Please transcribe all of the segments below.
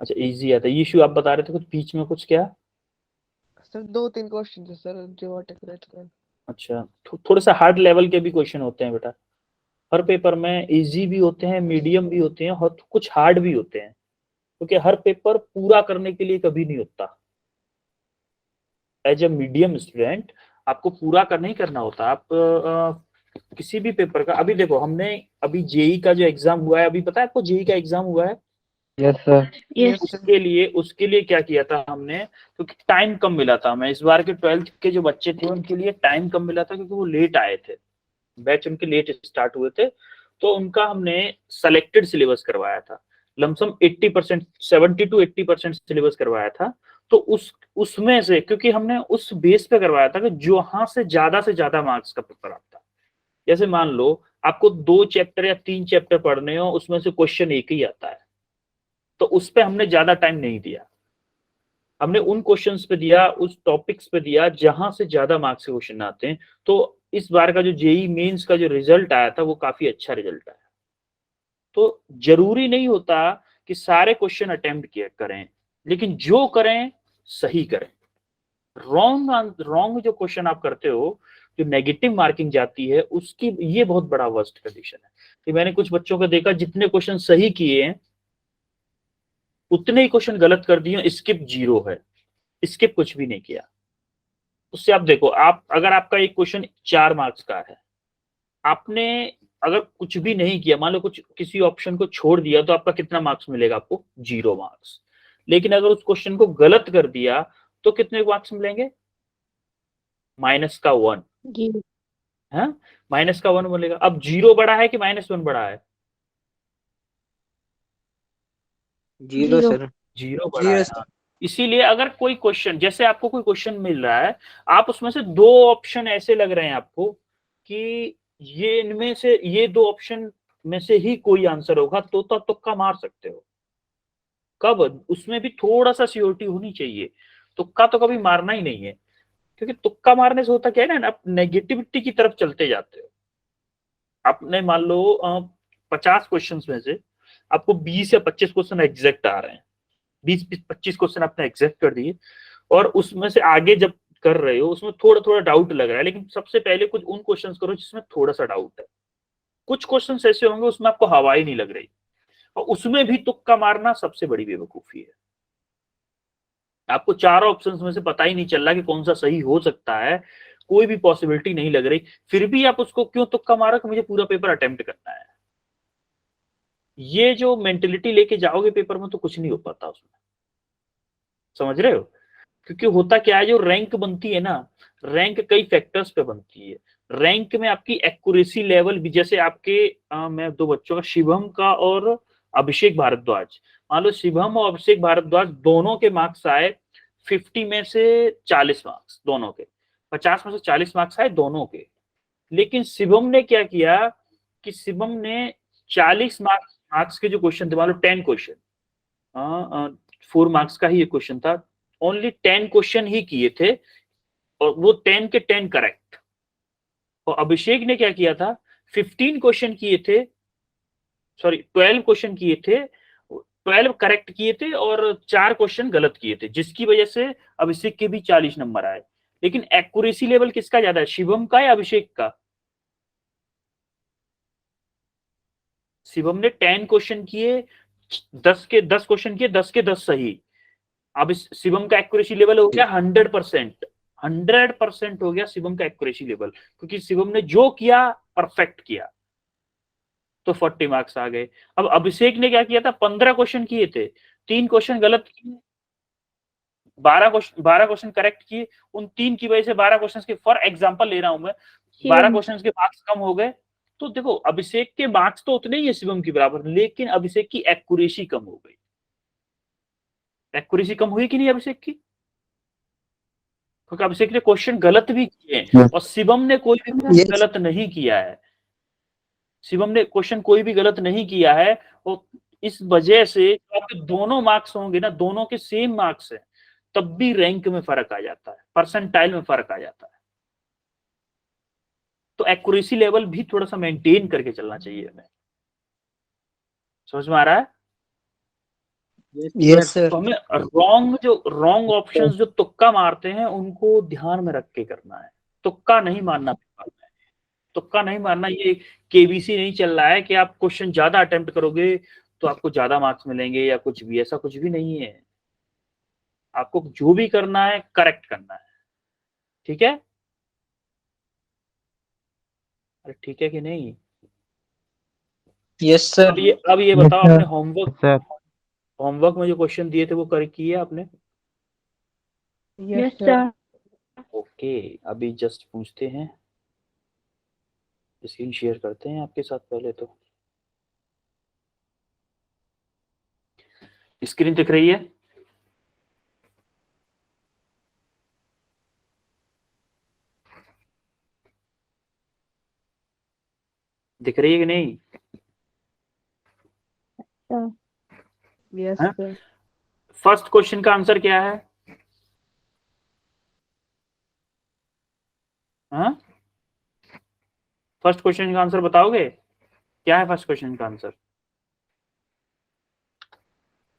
अच्छा इजी आता है। इशू आप बता रहे थे कुछ बीच में कुछ, क्या? सर 2-3 क्वेश्चन थे सर जो अटक रहे थे। अच्छा थोड़ा सा हार्ड लेवल के भी क्वेश्चन होते हैं बेटा, हर पेपर में इजी भी होते हैं, मीडियम भी होते हैं और कुछ हार्ड भी होते हैं, क्योंकि हर पेपर पूरा करने के लिए कभी नहीं होता। एज ए मीडियम स्टूडेंट आपको पूरा कर नहीं करना होता। आप किसी भी पेपर का, अभी देखो हमने अभी जेई का जो एग्जाम हुआ है, अभी पता है आपको जेई का एग्जाम हुआ है? Yes sir. Yes sir. उसके लिए क्या किया था हमने, क्योंकि टाइम कम मिला था हमें, इस बार के 12th के जो बच्चे थे उनके लिए टाइम कम मिला था, क्योंकि वो लेट आए थे, बैच उनके लेट स्टार्ट हुए थे, तो उनका हमने सेलेक्टेड सिलेबस करवाया था। लमसम 80%, 70 to 80% सिलेबस करवाया था। तो उसमें से, क्योंकि हमने उस बेस पे करवाया था कि जहां से ज्यादा मार्क्स का पेपर आता। जैसे मान लो आपको 2 चैप्टर या 3 चैप्टर पढ़ने हो, उसमें से क्वेश्चन एक ही आता है, तो उस पर हमने ज्यादा टाइम नहीं दिया। हमने उन क्वेश्चंस पे दिया, उस टॉपिक्स पे दिया जहां से ज्यादा मार्क्स के क्वेश्चन आते हैं। तो इस बार का जो जेई मेंस का जो रिजल्ट आया था वो काफी अच्छा रिजल्ट आया। तो जरूरी नहीं होता कि सारे क्वेश्चन अटेम्प्ट किया करें, लेकिन जो करें सही करें। रॉन्ग जो क्वेश्चन आप करते हो, जो नेगेटिव मार्किंग जाती है, उसकी ये बहुत बड़ा वर्स्ट कंडीशन है। कि मैंने कुछ बच्चों को देखा जितने क्वेश्चन सही किए हैं उतने ही क्वेश्चन गलत कर दिए, स्किप 0 है, स्किप कुछ भी नहीं किया। उससे आप देखो, आप अगर आपका एक क्वेश्चन 4 मार्क्स का है, आपने अगर कुछ भी नहीं किया, मान लो कुछ किसी ऑप्शन को छोड़ दिया, तो आपका कितना मार्क्स मिलेगा? आपको 0 मार्क्स। लेकिन अगर उस क्वेश्चन को गलत कर दिया तो कितने मार्क्स मिलेंगे? -1 जी है, -1 मिलेगा। अब 0 बड़ा है कि -1 बड़ा है? 0 0। सर। 0 बड़ा है, 0 हाँ। सर। इसीलिए अगर कोई क्वेश्चन, जैसे आपको कोई क्वेश्चन मिल रहा है, आप उसमें से 2 ऑप्शन ऐसे लग रहे हैं आपको कि ये इनमें से ये 2 ऑप्शन में से ही कोई आंसर होगा, तो तुक्का मार सकते हो। कब? उसमें भी थोड़ा सा सियोरिटी होनी चाहिए। तुक्का तो कभी मारना ही नहीं है, क्योंकि तुक्का मारने से होता क्या है ना, आप नेगेटिविटी की तरफ चलते जाते हो। आपने मान लो 50 क्वेश्चन में से आपको 20 या 25 क्वेश्चन एग्जैक्ट आ रहे हैं, 20-25 क्वेश्चन आपने एग्जैक्ट कर दिए, और उसमें से आगे जब कर रहे हो उसमें थोड़ा थोड़ा डाउट लग रहा है, लेकिन सबसे पहले कुछ उन क्वेश्चंस करो जिसमें थोड़ा सा डाउट है। कुछ क्वेश्चंस ऐसे होंगे उसमें आपको हवा ही नहीं लग रही, और उसमें भी तुक्का मारना सबसे बड़ी बेवकूफी है। आपको चारों ऑप्शंस में से पता ही नहीं चल रहा कि कौन सा सही हो सकता है, कोई भी पॉसिबिलिटी नहीं लग रही, फिर भी आप उसको क्यों तुक्का मारो कि मुझे पूरा पेपर अटेम्प्ट करना है। ये जो मेंटेलिटी लेके जाओगे पेपर में तो कुछ नहीं हो पाता उसमें, समझ रहे हो? क्योंकि होता क्या है, जो रैंक बनती है ना, रैंक कई फैक्टर्स पे बनती है। रैंक में आपकी एक्यूरेसी लेवल भी, जैसे आपके मैं 2 बच्चों का, शिवम का और अभिषेक भारद्वाज, मान लो शिवम और अभिषेक भारद्वाज दोनों के मार्क्स आए 50 में से 40 मार्क्स, दोनों के 50 में से 40 मार्क्स आए दोनों के। लेकिन शिवम ने क्या किया कि शिवम ने 40 मार्क्स के जो क्वेश्चन थे, मान लो 10 क्वेश्चन, 4 मार्क्स का ही ये क्वेश्चन था, ओनली 10 क्वेश्चन ही किए थे, और वो 10 के 10 करेक्ट। और अभिषेक ने क्या किया था, 15 क्वेश्चन किए थे, सॉरी 12 क्वेश्चन किए थे, 12 करेक्ट किए थे और 4 क्वेश्चन गलत किए थे, जिसकी वजह से अभिषेक के भी 40 नंबर आए। लेकिन एक्यूरेसी लेवल किसका ज्यादा है, शिवम का या अभिषेक का? शिवम ने 10 क्वेश्चन किए, 10 के 10 क्वेश्चन किए, 10 के 10 सही। अब इस शिवम का एक्यूरेसी लेवल हो गया 100%, 100% हो गया शिवम का एक्यूरेसी लेवल, क्योंकि शिवम ने जो किया परफेक्ट किया, तो 40 मार्क्स आ गए। अब अभिषेक ने क्या किया था, 15 क्वेश्चन किए थे, 3 क्वेश्चन गलत किए, 12 क्वेश्चन करेक्ट किए, उन 3 की वजह से 12 क्वेश्चन के, फॉर एग्जाम्पल ले रहा हूं मैं, 12 क्वेश्चन के मार्क्स कम हो गए। तो देखो अभिषेक के मार्क्स तो उतने ही है शिवम के बराबर, लेकिन अभिषेक की एक्यूरेसी कम हो गई। एक्यूरेसी कम हुई कि नहीं अभिषेक की? क्योंकि अभिषेक ने क्वेश्चन गलत भी किए और शिवम ने कोई भी क्वेश्चन गलत नहीं किया है। शिवम ने क्वेश्चन कोई भी गलत नहीं किया है, और इस वजह से आपके दोनों मार्क्स होंगे ना, दोनों के सेम मार्क्स है, तब भी रैंक में फर्क आ जाता है, परसेंटाइल में फर्क आ जाता है। तो एक्यूरेसी लेवल भी थोड़ा सा मेंटेन करके चलना चाहिए हमें। समझ में आ रहा है? Yes sir. तो हमें रॉन्ग ऑप्शंस जो तुक्का मारते हैं उनको ध्यान में रख के करना है, तुक्का नहीं मारना पेपर में, तुक्का नहीं मारना। ये केबीसी नहीं चल रहा है कि आप क्वेश्चन ज्यादा अटेम्प्ट करोगे तो आपको ज्यादा मार्क्स मिलेंगे या कुछ भी, ऐसा कुछ भी नहीं है। आपको जो भी करना है करेक्ट करना है, ठीक है? अरे ठीक है कि नहीं? Yes sir. अब ये Yes, बताओ, sir. आपने होमवर्क सर होमवर्क में जो क्वेश्चन दिए थे वो करेक्ट किए आपने? Yes sir. ओके, अभी जस्ट पूछते हैं, स्क्रीन शेयर करते हैं आपके साथ। पहले तो स्क्रीन दिख रही है? दिख रही है कि नहीं? यस हाँ? सर। फर्स्ट क्वेश्चन का आंसर क्या है? हाँ, फर्स्ट क्वेश्चन का आंसर बताओगे? क्या है फर्स्ट क्वेश्चन का आंसर?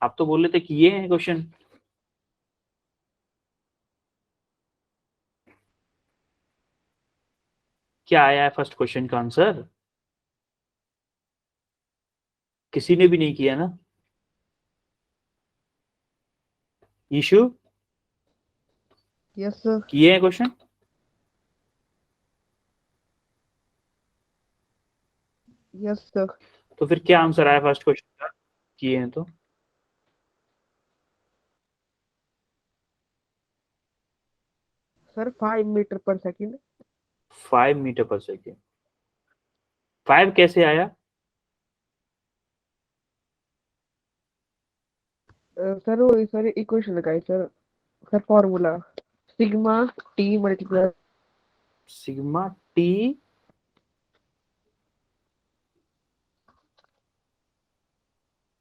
आप तो बोल रहे थे कि ये है क्वेश्चन। क्या आया है फर्स्ट क्वेश्चन का आंसर? किसी ने भी नहीं किया ना? Ishu, yes sir. किए हैं क्वेश्चन? Yes sir. तो फिर क्या आंसर आया फर्स्ट क्वेश्चन का? किए हैं तो sir 5 meter per second. 5 meter per second. 5 कैसे आया? सर वो सर इक्वेशन लगाई sir. Sir formula sigma T multiply. Sigma T,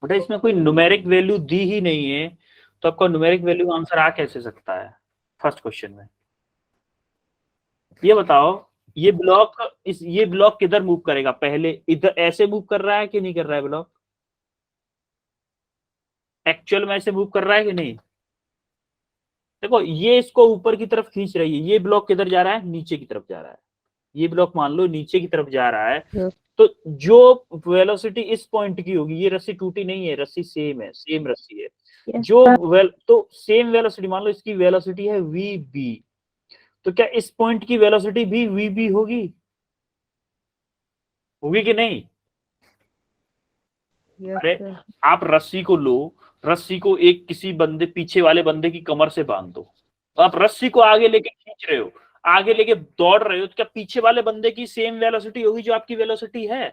बेटा इसमें कोई न्यूमेरिक वैल्यू दी ही नहीं है, तो आपका न्यूमेरिक वैल्यू आंसर आ कैसे सकता है फर्स्ट क्वेश्चन में? ये बताओ, ये ब्लॉक किधर मूव करेगा? पहले इधर ऐसे मूव कर रहा है कि नहीं कर रहा है ब्लॉक? एक्चुअल में ऐसे मूव कर रहा है कि नहीं? देखो, ये इसको ऊपर की तरफ खींच रही है, ये ब्लॉक किधर जा रहा है? नीचे की तरफ जा रहा है। ये ब्लॉक मान लो नीचे की तरफ जा रहा है, Yes. तो जो वेलोसिटी इस पॉइंट की होगी, ये रस्सी टूटी नहीं है, रस्सी सेम है, सेम रस्सी है। Yes, तो सेम वेलोसिटी मान लो, इसकी वेलोसिटी है वी बी, तो क्या इस पॉइंट की वेलोसिटी भी वी बी होगी? होगी कि नहीं? yes, अरे sir. आप रस्सी को लो, रस्सी को एक किसी बंदे, पीछे वाले बंदे की कमर से बांध दो, आप रस्सी को आगे लेके खींच रहे हो, आगे लेके दौड़ रहे हो, तो क्या पीछे वाले बंदे की सेम वेलोसिटी होगी जो आपकी वेलोसिटी है?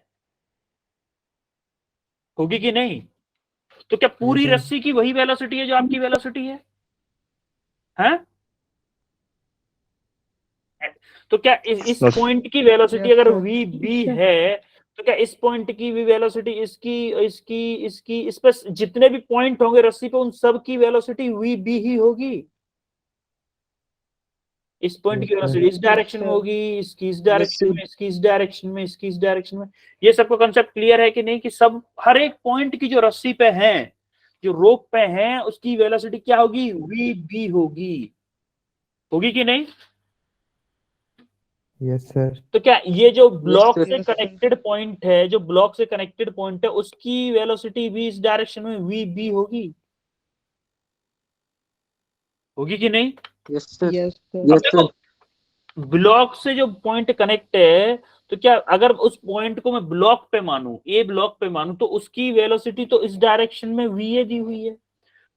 होगी कि नहीं? तो क्या पूरी रस्सी की वही वेलोसिटी है जो आपकी वेलोसिटी है? हैं? तो क्या इस पॉइंट की वेलोसिटी Yes, अगर sir. वी बी है, तो क्या इस पॉइंट की भी वेलोसिटी, इसकी इसकी इसकी इस पर जितने भी पॉइंट होंगे रस्सी पे, उन सब की वेलोसिटी वी बी ही होगी? इस पॉइंट की वेलोसिटी इस डायरेक्शन में होगी, इसकी इस डायरेक्शन में, इसकी इस डायरेक्शन में, इसकी इस डायरेक्शन में। ये सबका कंसेप्ट क्लियर है कि नहीं? कि सब हर एक पॉइंट की जो रस्सी पे है, जो रोप पे है, उसकी वेलोसिटी क्या होगी? वी बी होगी। होगी कि नहीं? Yes sir. तो क्या ये जो ब्लॉक sir. से Yes, sir. कनेक्टेड पॉइंट है, जो ब्लॉक से कनेक्टेड पॉइंट है, उसकी वेलोसिटी भी इस डायरेक्शन में वी बी होगी? होगी कि नहीं? Yes sir. Yes, sir. अब देखो, ब्लॉक से जो पॉइंट कनेक्ट है, तो क्या अगर उस पॉइंट को मैं ब्लॉक पे मानूं, ए ब्लॉक पे मानूं, तो उसकी वेलोसिटी तो इस डायरेक्शन में वी ए दी हुई है,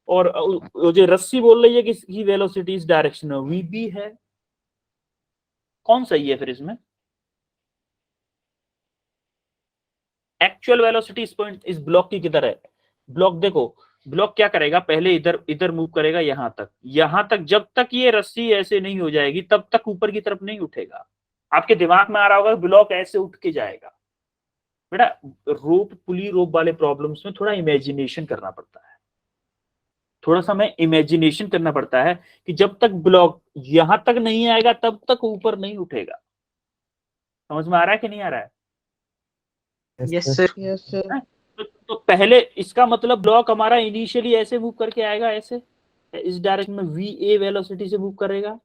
और जो रस्सी बोल रही है कि इसकी वेलोसिटी इस डायरेक्शन में वी बी है। कौन सही है फिर इसमें? एक्चुअल वेलोसिटी इस पॉइंट, इस ब्लॉक की किधर है? ब्लॉक देखो, ब्लॉक क्या करेगा? पहले इधर इधर मूव करेगा, यहां तक जब तक ये रस्सी ऐसे नहीं हो जाएगी तब तक ऊपर की तरफ नहीं उठेगा। आपके दिमाग में आ रहा होगा ब्लॉक ऐसे उठ के जाएगा। बेटा, रोप पुली रोप वाले प्रॉब्लम्स में थोड़ा इमेजिनेशन करना पड़ता है, थोड़ा सा हमें इमेजिनेशन करना पड़ता है कि जब तक ब्लॉक यहां तक नहीं आएगा तब तक ऊपर नहीं उठेगा। समझ में आ रहा है कि नहीं आ रहा है? Yes sir. Yes, sir. तो पहले इसका मतलब ब्लॉक हमारा इनिशियली ऐसे मूव करके आएगा, ऐसे इस डायरेक्शन में va वेलोसिटी से मूव करेगा,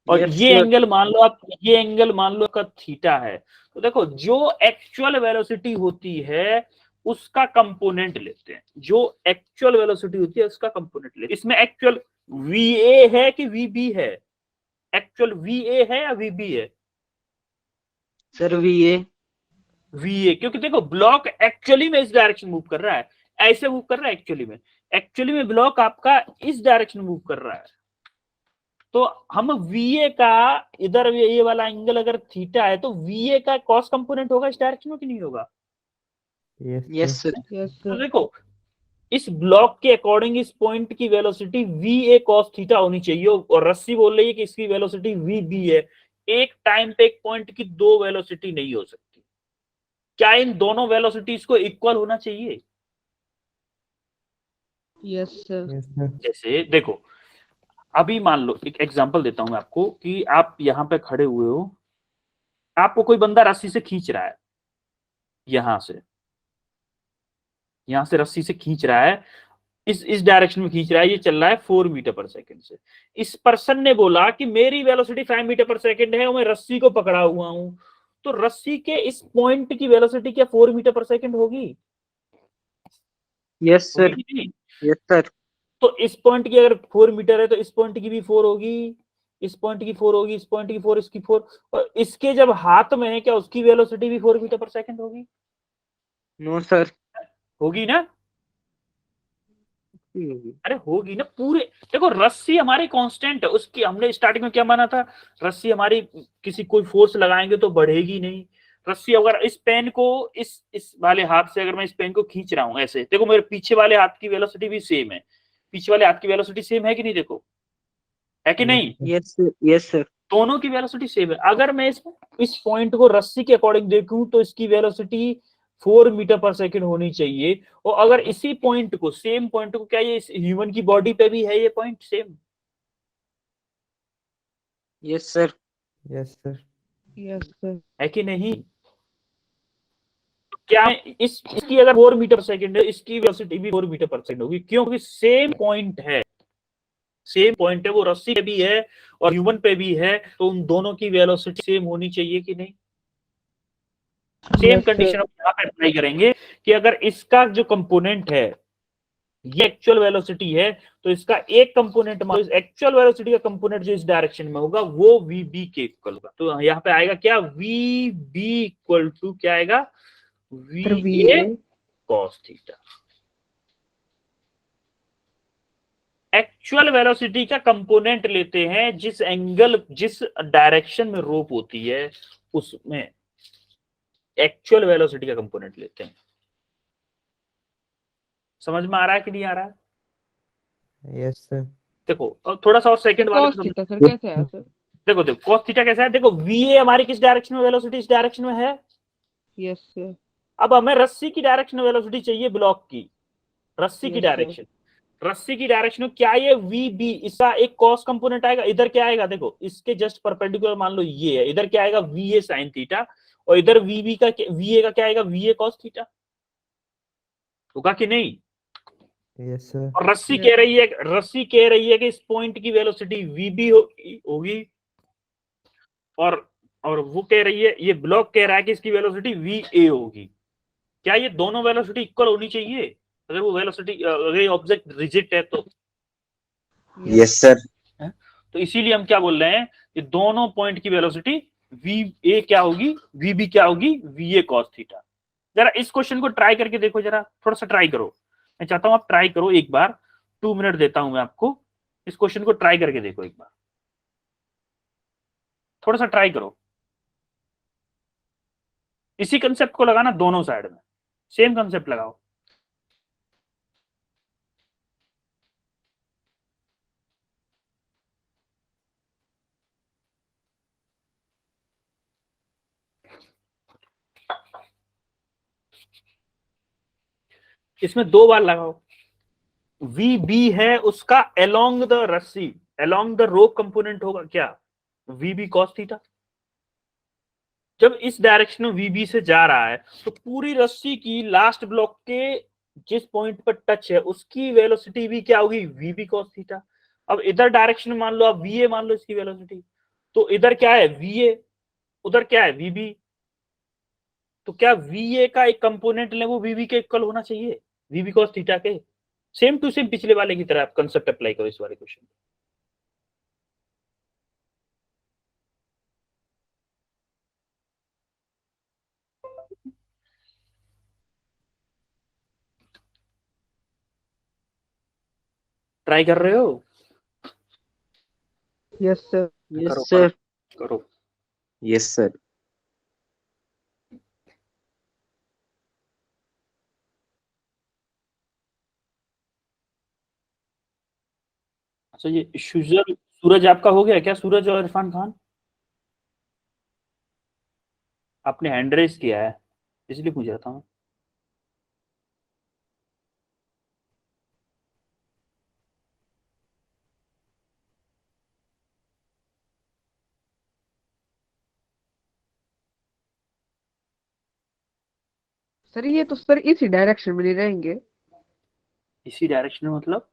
और Yes, ये sir. एंगल मान लो आप, ये एंगल मान लो का थीटा है। तो देखो जो एक्चुअल वेलोसिटी होती है उसका कंपोनेंट लेते हैं, जो एक्चुअल वेलोसिटी होती है उसका कंपोनेंट लेते हैं। इसमें एक्चुअल va है कि vb है? एक्चुअल va है या vb है? Sir, VA. va, क्योंकि देखो ब्लॉक एक्चुअली में इस डायरेक्शन मूव कर रहा है, ऐसे मूव कर रहा है एक्चुअली में ब्लॉक आपका इस डायरेक्शन मूव कर रहा है। तो हम va का इधर ये वाला एंगल अगर थीटा है तो va का कॉस कंपोनेंट होगा इस डायरेक्शन में कि नहीं होगा? Yes, sir. यस तो सर। देखो इस ब्लॉक के अकॉर्डिंग इस पॉइंट की वेलोसिटी va cos थीटा होनी चाहिए, और रस्सी बोल रही है कि इसकी वेलोसिटी vb है। एक टाइम पे एक पॉइंट की दो वेलोसिटी नहीं हो सकती। क्या इन दोनों वेलोसिटीज को इक्वल होना चाहिए? Yes sir. जैसे देखो, अभी मान लो एक एग्जांपल देता हूं मैं आपको कि आप यहां पे खड़े हुए हो, आपको कोई बंदा रस्सी से खींच रहा है, यहां से रस्सी से खींच रहा है, इस डायरेक्शन में खींच रहा है, ये चल रहा है 4 मीटर पर सेकंड से। इस पर्सन ने बोला कि मेरी वेलोसिटी 5 मीटर पर सेकंड है और मैं रस्सी को पकड़ा हुआ हूं, तो रस्सी के इस पॉइंट की वेलोसिटी क्या 4 मीटर पर सेकंड होगी? Yes, sir. होगी कि नहीं? Yes, sir. तो इस पॉइंट की अगर 4 मीटर है तो इस पॉइंट की भी 4 होगी, इस पॉइंट की 4 होगी, इस पॉइंट की 4, इसकी 4, और इसके जब हाथ में है क्या उसकी वेलोसिटी भी 4 मीटर पर सेकंड होगी? No, sir. होगी ना? होगी। अरे होगी ना पूरे। देखो रस्सी हमारी कांस्टेंट है, उसकी हमने स्टार्टिंग में क्या माना था, रस्सी हमारी किसी कोई फोर्स लगाएंगे तो बढ़ेगी नहीं। रस्सी अगर इस पेन को इस वाले हाथ से अगर मैं इस पेन को खींच रहा हूं ऐसे, देखो मेरे पीछे वाले हाथ की वेलोसिटी भी सेम है, पीछे वाले हाथ की वेलोसिटी सेम है कि नहीं? देखो है कि नहीं? Yes, sir. Yes, sir. दोनों की वेलोसिटी सेम है। अगर मैं इस पॉइंट को रस्सी के अकॉर्डिंग देखूं तो इसकी वेलोसिटी 4 मीटर पर सेकंड होनी चाहिए, और अगर इसी पॉइंट को, सेम पॉइंट को, क्या ये ह्यूमन की बॉडी पे भी है ये point same? Yes, sir. Yes sir. है कि नहीं? क्या इसकी अगर 4 मीटर पर सेकंड है, इसकी वेलोसिटी भी 4 मीटर पर सेकंड होगी, क्योंकि सेम पॉइंट है, वो रस्सी पे भी है और ह्यूमन पे भी है, तो उन दोनों की वेलोसिटी सेम होनी चाहिए कि नहीं? सेम कंडीशन हम यहाँ पे अप्लाई करेंगे कि अगर इसका जो कंपोनेंट है ये एक्चुअल वेलोसिटी है, तो इसका एक कंपोनेंट, इस एक्चुअल वेलोसिटी का कंपोनेंट जो इस डायरेक्शन में होगा वो vb के इक्वल होगा। तो यहाँ पे आएगा क्या, vb इक्वल टू क्या आएगा, va cos theta. Actual velocity का कंपोनेंट लेते हैं जिस एंगल, जिस डायरेक्शन में रोप होती है उसमें एक्चुअल वेलोसिटी का कंपोनेंट लेते हैं। समझ में आ रहा है कि नहीं आ रहा है? Yes sir. देखो और थोड़ा सा और सेकंड वाले कॉस को थीटा सर कैसे आया सर? देखो cos थीटा कैसा है, देखो va हमारी किस डायरेक्शन में वेलोसिटी, इस डायरेक्शन में है। Yes sir. अब हमें रस्सी की डायरेक्शन में वेलोसिटी चाहिए, ब्लॉक की रस्सी की Yes, sir. डायरेक्शन, रस्सी की डायरेक्शन में क्या ये vb, इसका एक cos कंपोनेंट आएगा, इधर क्या आएगा, देखो इसके जस्ट परपेंडिकुलर मान लो ये है, इधर क्या आएगा va sin थीटा, और इधर vb का va का क्या आएगा, va cos थीटा। होगा कि नहीं? Yes sir. और रस्सी कह रही है कि इस पॉइंट की वेलोसिटी vb होगी, और वो कह रही है, ये ब्लॉक कह रहा है कि इसकी वेलोसिटी va होगी। क्या ये दोनों वेलोसिटी इक्वल होनी चाहिए? अगर वो वेलोसिटी, अगर ये ऑब्जेक्ट रिजिट है तो Yes, sir. तो इसीलिए हम क्या बोल रहे हैं कि दोनों पॉइंट की वेलोसिटी va क्या होगी, vb क्या होगी, va cos थीटा। जरा इस क्वेश्चन को ट्राई करके देखो, जरा थोड़ा सा ट्राई करो, मैं चाहता हूं आप ट्राई करो एक बार, 2 मिनट देता हूं मैं आपको, इस क्वेश्चन को ट्राई करके देखो एक बार, थोड़ा सा ट्राई करो। इसी कंसेप्ट को लगाना दोनों साइड में, सेम कंसेप्ट लगाओ। इसमें 2 बार लगाओ। vb है उसका अलोंग द रस्सी, अलोंग द रोप कंपोनेंट होगा क्या, vb cos थीटा। जब इस डायरेक्शन में वीबी से जा रहा है तो पूरी रस्सी की लास्ट ब्लॉक के जिस पॉइंट पर टच है उसकी वेलोसिटी भी क्या होगी, वीबी कॉस थीटा। अब इधर डायरेक्शन में मान लो आप वीए मान लो इसकी वेलोसिटी, तो इधर क्या है वीए, उधर क्या है वीबी, तो क्या वीए का एक कंपोनेंट ले वो वीबी के इक्वल होना चाहिए, वीबी कॉस थीटा के। सेम टू सेम पिछले वाले की तरह आप कंसेप्ट अप्लाई करो इस वाले क्वेश्चन। ट्राई कर रहे हो? Yes sir. यस करो सर। करो। Yes sir. अच्छा ये सूरज आपका हो गया क्या, सूरज और इरफान खान? आपने हैंड रेस किया है इसलिए पूछ रहा था मैं। सर ये तो सर इसी डायरेक्शन में नहीं रहेंगे इसी डायरेक्शन में मतलब?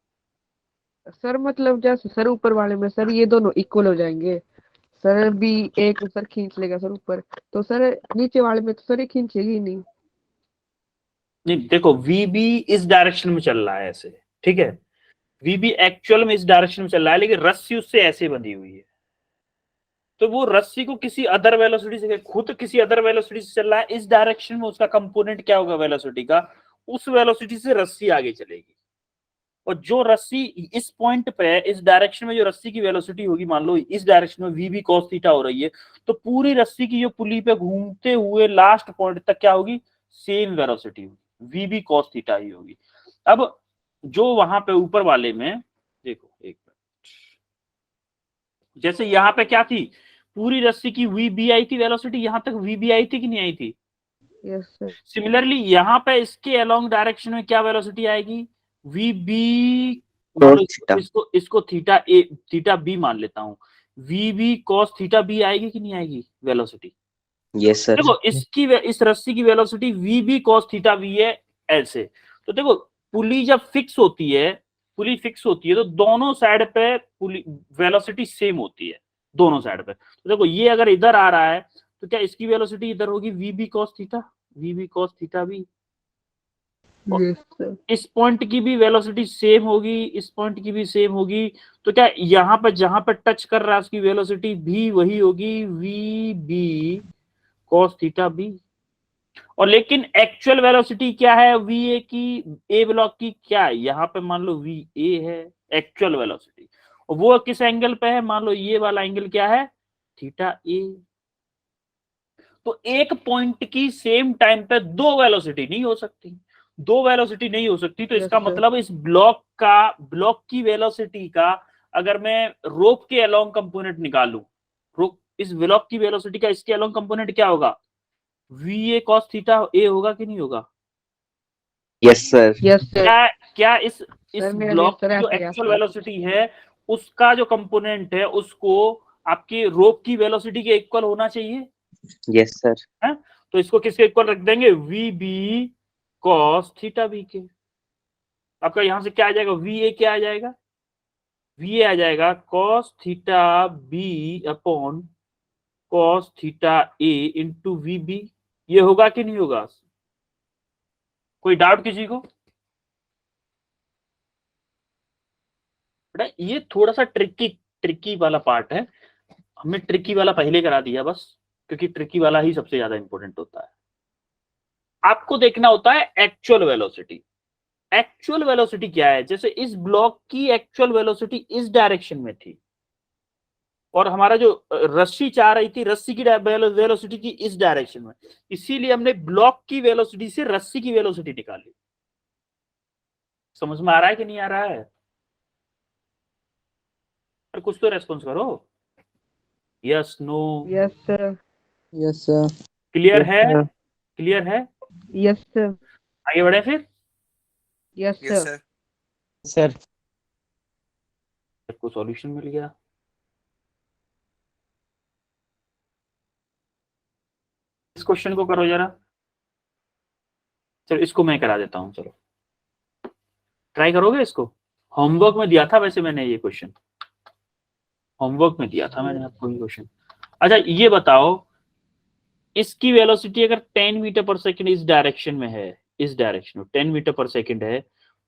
सर, मतलब जैसे सर ऊपर वाले में सर ये दोनों इक्वल हो जाएंगे। सर भी एक सर खींच लेगा सर ऊपर, तो सर नीचे वाले में तो सर ये खींचेगी ही नहीं। नहीं देखो वीबी इस डायरेक्शन में चल रहा है ऐसे, ठीक है, वीबी एक्चुअल में इस डायरेक्शन में चल रहा है लेकिन रस्सी उससे ऐसे बंधी हुई है, तो वो रस्सी को किसी अदर वेलोसिटी से, खुद किसी अदर वेलोसिटी से चल रहा है इस डायरेक्शन में, उसका कंपोनेंट क्या होगा वेलोसिटी का, उस वेलोसिटी से रस्सी आगे चलेगी। और जो रस्सी इस पॉइंट पे है, इस डायरेक्शन में जो रस्सी की वेलोसिटी होगी, मान लो इस डायरेक्शन में वीबी कॉस थीटा हो रही है, तो पूरी रस्सी की जो पुली पे घूमते हुए लास्ट पॉइंट तक क्या होगी, सेम वेलोसिटी होगी, वीबी कॉस थीटा ही होगी। अब जो वहां पे ऊपर वाले में देखो एक मिनट, जैसे यहाँ पे क्या थी, पूरी रस्सी की वीबी आई थी वेलोसिटी, यहां तक वीबी आई थी कि नहीं आई थी? Yes sir. सिमिलरली यहाँ पे इसके अलोंग डायरेक्शन में क्या वेलोसिटी आएगी, वी बी, मान कॉस लो थीटा। इसको थीटा ए थीटा बी मान लेता हूँ, V B cos theta B आएगी कि नहीं आएगी वेलोसिटी? Yes sir. देखो इस रस्सी की velocity V B cos theta B है ऐसे, तो देखो पुली जब फिक्स होती है, पुली फिक्स होती है तो दोनों साइड पे पुली वेलोसिटी सेम होती है, दोनों साइड पे। तो देखो ये अगर इधर आ रहा है तो क्या इसकी वेलोसिटी इधर होगी V B cos theta, V B cos theta B, yes sir. इस पॉइंट की भी वेलोसिटी सेम होगी, इस पॉइंट की भी सेम होगी, तो क्या यहाँ पर जहां पर टच कर रहा है उसकी वेलोसिटी भी वही होगी, V B cos theta B. और लेकिन एक्चुअल वेलोसिटी क्या है वी ए की, ए ब्लॉक की क्या है, यहाँ पे मान लो वी ए है एक्चुअल वेलोसिटी, और वो किस एंगल पे है, मान लो ये वाला एंगल क्या है, थीटा ए। तो एक पॉइंट की सेम टाइम पे दो वेलोसिटी नहीं हो सकती, दो वेलोसिटी नहीं हो सकती, तो यस इसका सर। मतलब इस ब्लॉक की वेलोसिटी का, अगर मैं रोप के अलोंग कंपोनेंट निकालूं, रोप इस ब्लॉक की वेलोसिटी का इसके अलोंग कंपोनेंट क्या होगा, वी ए कॉस थीटा ए होगा कि नहीं होगा? Yes sir. Yes sir. क्या क्या इस सर मेरा भी ब्लॉक आंसर की जो ऐसे ही एक्चुअल आता है। वेलोसिटी है उसका जो कंपोनेंट है उसको आपकी रोप की वेलोसिटी के इक्वल होना चाहिए, यस सर। है? तो इसको किसके इक्वल रख देंगे, V B cos theta B के। आपका यहां से क्या आ जाएगा, वी ए क्या आ जाएगा, वी ए आ जाएगा cos theta B upon cos theta A into V B. ये होगा कि नहीं होगा, कोई डाउट किसी को? बेटा ये थोड़ा सा ट्रिकी ट्रिकी वाला पार्ट है, हमने ट्रिकी वाला पहले करा दिया बस, क्योंकि ट्रिकी वाला ही सबसे ज्यादा इंपॉर्टेंट होता है। आपको देखना होता है एक्चुअल वेलोसिटी। एक्चुअल वेलोसिटी क्या है, जैसे इस ब्लॉक की एक्चुअल वेलोसिटी इस डायरेक्शन में थी, और हमारा जो रस्सी चाह रही थी, रस्सी की वेलोसिटी थी इस डायरेक्शन में, इसीलिए हमने ब्लॉक की वेलोसिटी से रस्सी की वेलोसिटी निकाली। समझ में आ रहा है कि नहीं आ रहा है? और कुछ तो रेस्पॉन्स करो, yes no, yes sir. Yes sir. Clear yes है, सर। क्लियर है? Yes sir. आगे बढ़े फिर। Yes yes sir. Sir. Sir. सबको सॉल्यूशन मिल गया। इस क्वेश्चन को करो जरा। चलो इसको मैं करा देता हूँ, चलो ट्राई करोगे इसको। होमवर्क में दिया था वैसे मैंने ये क्वेश्चन, होमवर्क में दिया था मैंने आपको ये क्वेश्चन। अच्छा ये बताओ, इसकी वेलोसिटी अगर 10 मीटर पर सेकंड इस डायरेक्शन में है, इस डायरेक्शन में 10 मीटर पर सेकंड है,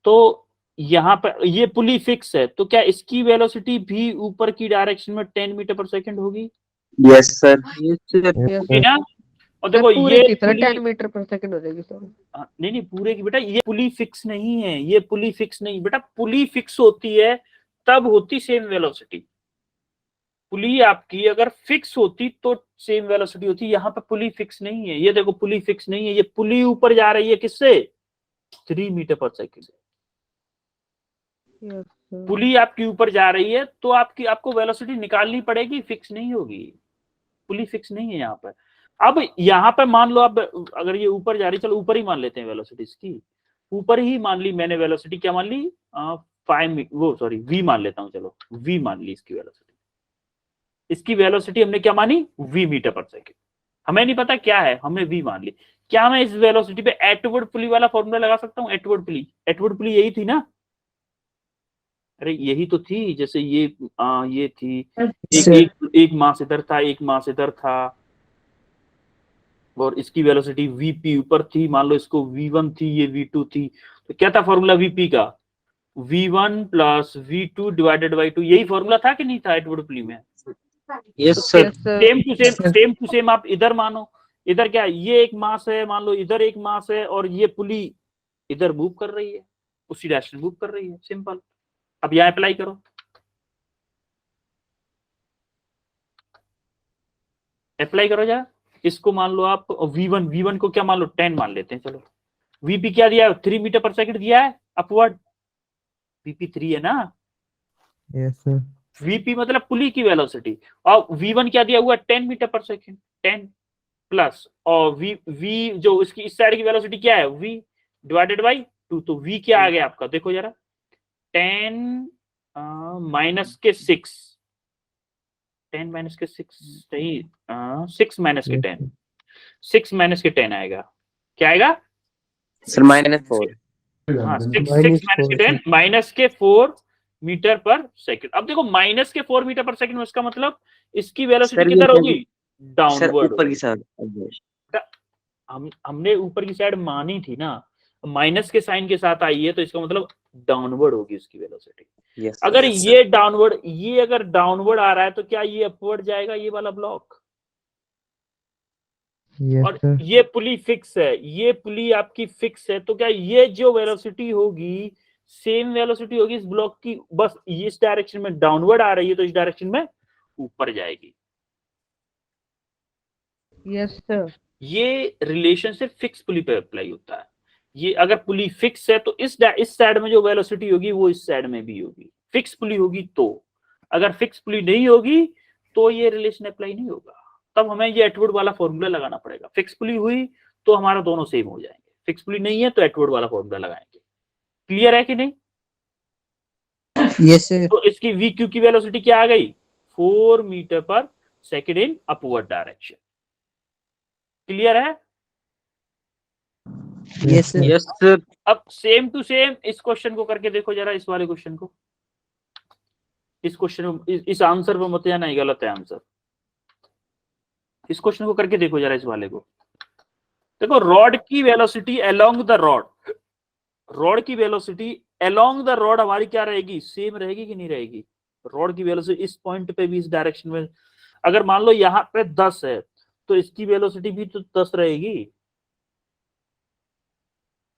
तो यहाँ पर ये पुली फिक्स है, तो क्या इसकी वेलोसिटी भी ऊपर की डायरेक्शन में 10 मीटर पर सेकंड होगी? Yes, sir. Yes, होगी sir. ना? और सर देखो पूरे ये की तरह पुली 10 मीटर पर सेकंड हो जाएगी सर। नहीं नहीं पूरे की बेटा, ये पुली फिक्स नहीं है, ये पुली फिक्स नहीं बेटा। पुली फिक्स होती है तब होती सेम वेलोसिटी। पुली आपकी अगर फिक्स होती तो सेम वेलोसिटी होती, यहाँ पे पुली फिक्स नहीं है। ये देखो पुली फिक्स नहीं है, ये पुली ऊपर जा रही है किससे? 3 मीटर पर सेकंड से। Yes, sir. पुली आपकी ऊपर जा रही है तो आपको वेलोसिटी निकालनी पड़ेगी, फिक्स नहीं होगी। पुली फिक्स नहीं है यहाँ पर। अब यहाँ पे मान लो अब अगर ये ऊपर जा रही, चलो ऊपर ही मान लेते हैं वेलोसिटी इसकी, ऊपर ही मान ली मैंने वेलोसिटी। क्या मान ली? 5 वी मान लेता हूँ, चलो वी मान ली इसकी वेलोसिटी। इसकी वेलोसिटी हमने क्या मानी? We metre per second. हमें नहीं पता क्या है, हमने वी मान ली। क्या मैं इस वेलोसिटी पे एटवर्ड पुली वाला फॉर्मूला लगा सकता हूँ? एटवर्ड पुली यही थी ना? अरे यही तो थी, जैसे ये थी, एक मास इधर था, एक मास इधर था, और इसकी वेलोसिटी वीपी ऊपर थी। मान लो इसको v1 थी, ये v2 थी, तो क्या था फॉर्मूला वीपी का? v1 plus v2 divided by 2। यही फॉर्मूला था कि नहीं था एटवर्ड पुली में? Yes, sir. Same to same आप इधर मानो। इधर क्या, ये एक मास है, मान लो इधर एक मास है, और ये पुली इधर मूव कर रही है, उसी डायरेक्शन मूव कर रही है, सिंपल। अब यहां अप्लाई करो, अप्लाई करो जा। इसको मान लो आप v1 को क्या मान लो? 10 मान लेते हैं, चलो। वीपी क्या दिया है? 3 मीटर पर सेकंड दिया है अपवर्ड, वीपी 3 है ना? Yes, sir. वीपी मतलब पुली की वेलोसिटी, और v1 क्या दिया हुआ? 10 मीटर पर सेकंड, 10 प्लस, और v जो इसकी इस साइड की वेलोसिटी क्या है? v divided by 2। तो v क्या आ गया आपका? देखो जरा, 10 माइनस के 6, 10 माइनस के 6 नहीं, 6 माइनस के 10, 6 माइनस के 10 आएगा। क्या आएगा? Sir, -4. हाँ, 6 माइनस के 10 माइनस के 4 मीटर पर सेकंड। अब देखो माइनस के 4 मीटर पर सेकंड में इसका मतलब इसकी वेलोसिटी Sir, किधर ये होगी? Sir, डाउनवर्ड ऊपर की होगी। साइड। हमने ऊपर की साइड मानी थी ना, माइनस के साइन के साथ आई है, तो इसका मतलब डाउनवर्ड होगी उसकी वेलोसिटी। Yes, अगर yes, ये डाउनवर्ड, ये अगर डाउनवर्ड आ रहा है, तो क्या ये अपवर्ड जाएगा, ये वाला ब्लॉक? Yes, और sir. ये पुली फिक्स है, ये पुली आपकी फिक्स है, तो क्या ये जो वेलोसिटी होगी सेम वेलोसिटी होगी इस ब्लॉक की, बस ये इस डायरेक्शन में डाउनवर्ड आ रही है तो इस डायरेक्शन में ऊपर जाएगी। Yes, sir. ये रिलेशनशिप फिक्स पुली पे अप्लाई होता है। ये अगर पुली फिक्स है तो इस साइड में जो वेलोसिटी होगी वो इस साइड में भी होगी, फिक्स पुली होगी तो। अगर फिक्स पुली नहीं होगी तो ये रिलेशन अप्लाई नहीं होगा, तब हमें ये एटवर्ड वाला फॉर्मूला लगाना पड़ेगा। फिक्स पुली हुई तो हमारा दोनों सेम हो जाएंगे, फिक्स पुली नहीं है तो एटवर्ड वाला फॉर्मूला लगाएंगे। क्लियर है कि नहीं? Yes, sir. तो इसकी वी क्यू की वेलोसिटी क्या आ गई? 4 metre per second in upward direction. Clear है? Yes, sir. Yes, sir. अब सेम टू सेम इस क्वेश्चन को करके देखो जरा, इस वाले क्वेश्चन को। इस क्वेश्चन इस आंसर पे मत जाना, गलत है आंसर। इस क्वेश्चन को करके देखो जरा, इस वाले को देखो। रॉड की वेलोसिटी अलोंग द रॉड की वेलोसिटी अलोंग द रॉड हमारी क्या रहेगी? सेम रहेगी कि नहीं रहेगी? रॉड की वेलोसिटी इस पॉइंट पे भी, इस डायरेक्शन में, अगर मान लो यहाँ पे 10 है तो इसकी वेलोसिटी भी तो 10 रहेगी,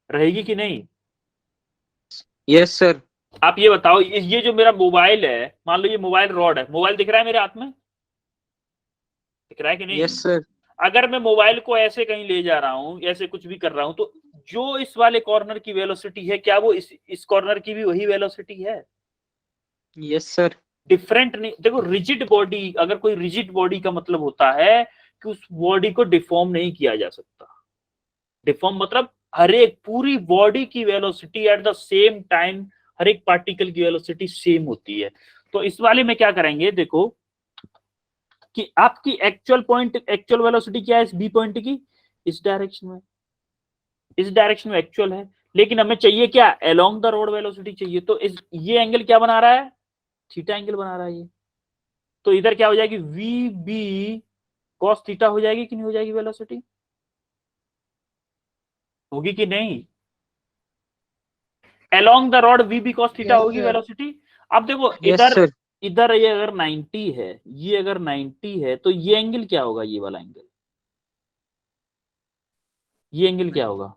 रहेगी कि नहीं? Yes, sir. आप ये बताओ, ये जो मेरा मोबाइल है, मान लो ये मोबाइल रॉड है, मोबाइल दिख रहा है मेरे हाथ में? दिख रहा है कि नहीं? Yes, sir. अगर मैं मोबाइल को ऐसे कहीं ले जा रहा हूं, ऐसे कुछ भी कर रहा हूं, तो जो इस वाले कॉर्नर की वेलोसिटी है, क्या वो इस कॉर्नर की भी वही वेलोसिटी है? Yes, sir. डिफरेंट नहीं। देखो रिजिड बॉडी, अगर कोई रिजिड बॉडी का मतलब होता है कि उस बॉडी को डिफॉर्म नहीं किया जा सकता। डिफॉर्म मतलब हर एक पूरी बॉडी की velocity at the same time, हर एक पार्टिकल की वेलोसिटी सेम होती है। तो इस वाले में क्या करेंगे, देखो कि आपकी एक्चुअल वेलोसिटी क्या है इस बी पॉइंट की, इस डायरेक्शन में, इस डायरेक्शन में एक्चुअल है, लेकिन हमें चाहिए क्या, अलोंग द रोड वेलोसिटी चाहिए। तो ये एंगल क्या बना रहा है, थीटा एंगल बना रहा है ये। तो इधर क्या हो जाएगी, वी बी कॉस थीटा हो जाएगी कि नहीं हो जाएगी वेलोसिटी, होगी कि नहीं, along the rod V B cos theta Yes, होगी sir. वेलोसिटी। अब देखो Yes, इधर sir. इधर ये अगर 90 है, ये अगर 90 है, तो ये एंगल क्या होगा, ये वाला एंगल, ये एंगल क्या होगा,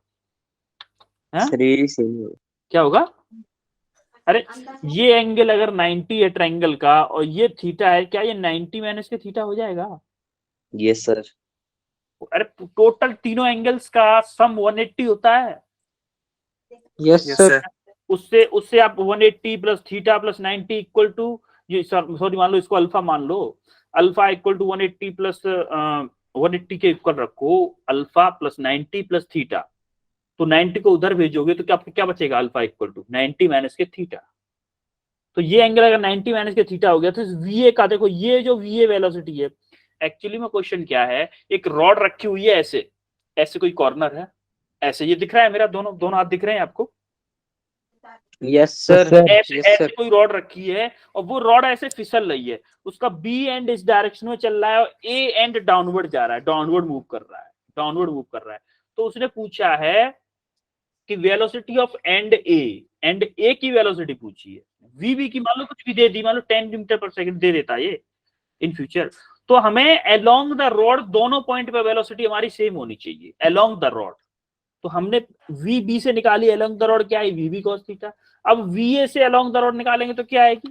है सर ये सही है। क्या होगा, अरे ये एंगल अगर 90 है ट्रायंगल का और ये थीटा है, क्या ये 90 माइनस के थीटा हो जाएगा, यस सर। अरे टोटल तीनों एंगल्स का सम 180 होता है, यस सर। उससे उससे आप 180 plus theta plus 90 equal to, ये सॉरी मान लो इसको अल्फा मान लो, अल्फा इक्वल टू 180 प्लस 180 के इक्वल रखो अल्फा प्लस 90 प्लस थीटा, तो 90 को उधर भेजोगे तो क्या बचेगा, अल्फा इक्वल टू 90 माइनस के थीटा। तो ये एंगल अगर 90 माइनस के थीटा हो गया तो वीए का देखो, ये जो वीए वेलोसिटी है, एक्चुअली में क्वेश्चन क्या है, एक रॉड रखी हुई है ऐसे, ऐसे कोई कॉर्नर है, ऐसे ये दिख रहा है मेरा, दोनों हाथ दिख रहे हैं आपको, यस सर। ऐसे यस ऐसे सर। कोई रॉड रखी है और वो रॉड ऐसे फिसल रही है, उसका बी एंड इस डायरेक्शन में चल रहा है और ए एंड डाउनवर्ड जा रहा है, डाउनवर्ड मूव कर रहा है, डाउनवर्ड मूव कर रहा है। तो उसने पूछा है कि वेलोसिटी ऑफ एंड ए की वेलोसिटी पूछी है, वीबी की मान लो कुछ भी दे दी, मान लो 10 मीटर पर सेकंड दे देता है ये इन फ्यूचर, तो हमें अलोंग द रॉड दोनों पॉइंट पे वेलोसिटी हमारी सेम होनी चाहिए अलोंग द रॉड। तो हमने वी बी से निकाली अलोंग द रॉड, क्या है वी बी कॉस थीटा। अब वी ए से अलोंग द रॉड निकालेंगे तो क्या आएगी,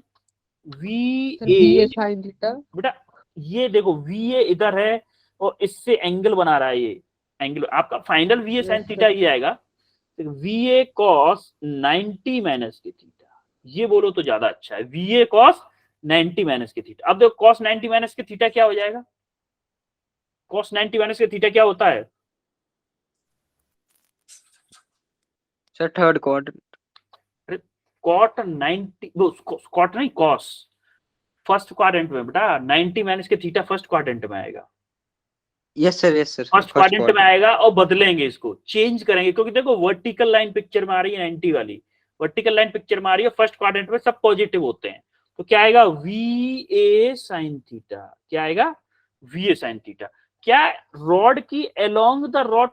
V Sir, VA A, sin theta. बेटा ये देखो वी ए इधर है और इससे एंगल बना रहा है, ये एंगल आपका final V A sine Yes, theta sir. ये आएगा, वी ए कॉस 90 माइनस के थीटा, ये बोलो तो ज्यादा अच्छा है, वी ए कॉस 90 माइनस के थीटा। अब देखो कॉस 90 माइनस के थीटा क्या हो जाएगा, कॉस 90 माइनस के थीटा क्या होता है, सर थर्ड क्वाड्रेंट। कॉट 90 वो कॉट नहीं कॉस फर्स्ट क्वाड्रेंट में बेटा, 90 माइनस के थीटा फर्स्ट क्वाड्रेंट में आएगा, yes sir. Yes sir. First quadrant में आएगा और बदलेंगे इसको, चेंज करेंगे, क्योंकि देखो वर्टिकल लाइन पिक्चर में आ रही है 90 वाली, वर्टिकल लाइन पिक्चर में आ रही है, फर्स्ट क्वाड्रेंट में सब पॉजिटिव होते हैं, तो क्या आएगा वी ए साइन थीटा, क्या आएगा वी ए साइन थीटा। क्या रॉड की अलोंग द रॉड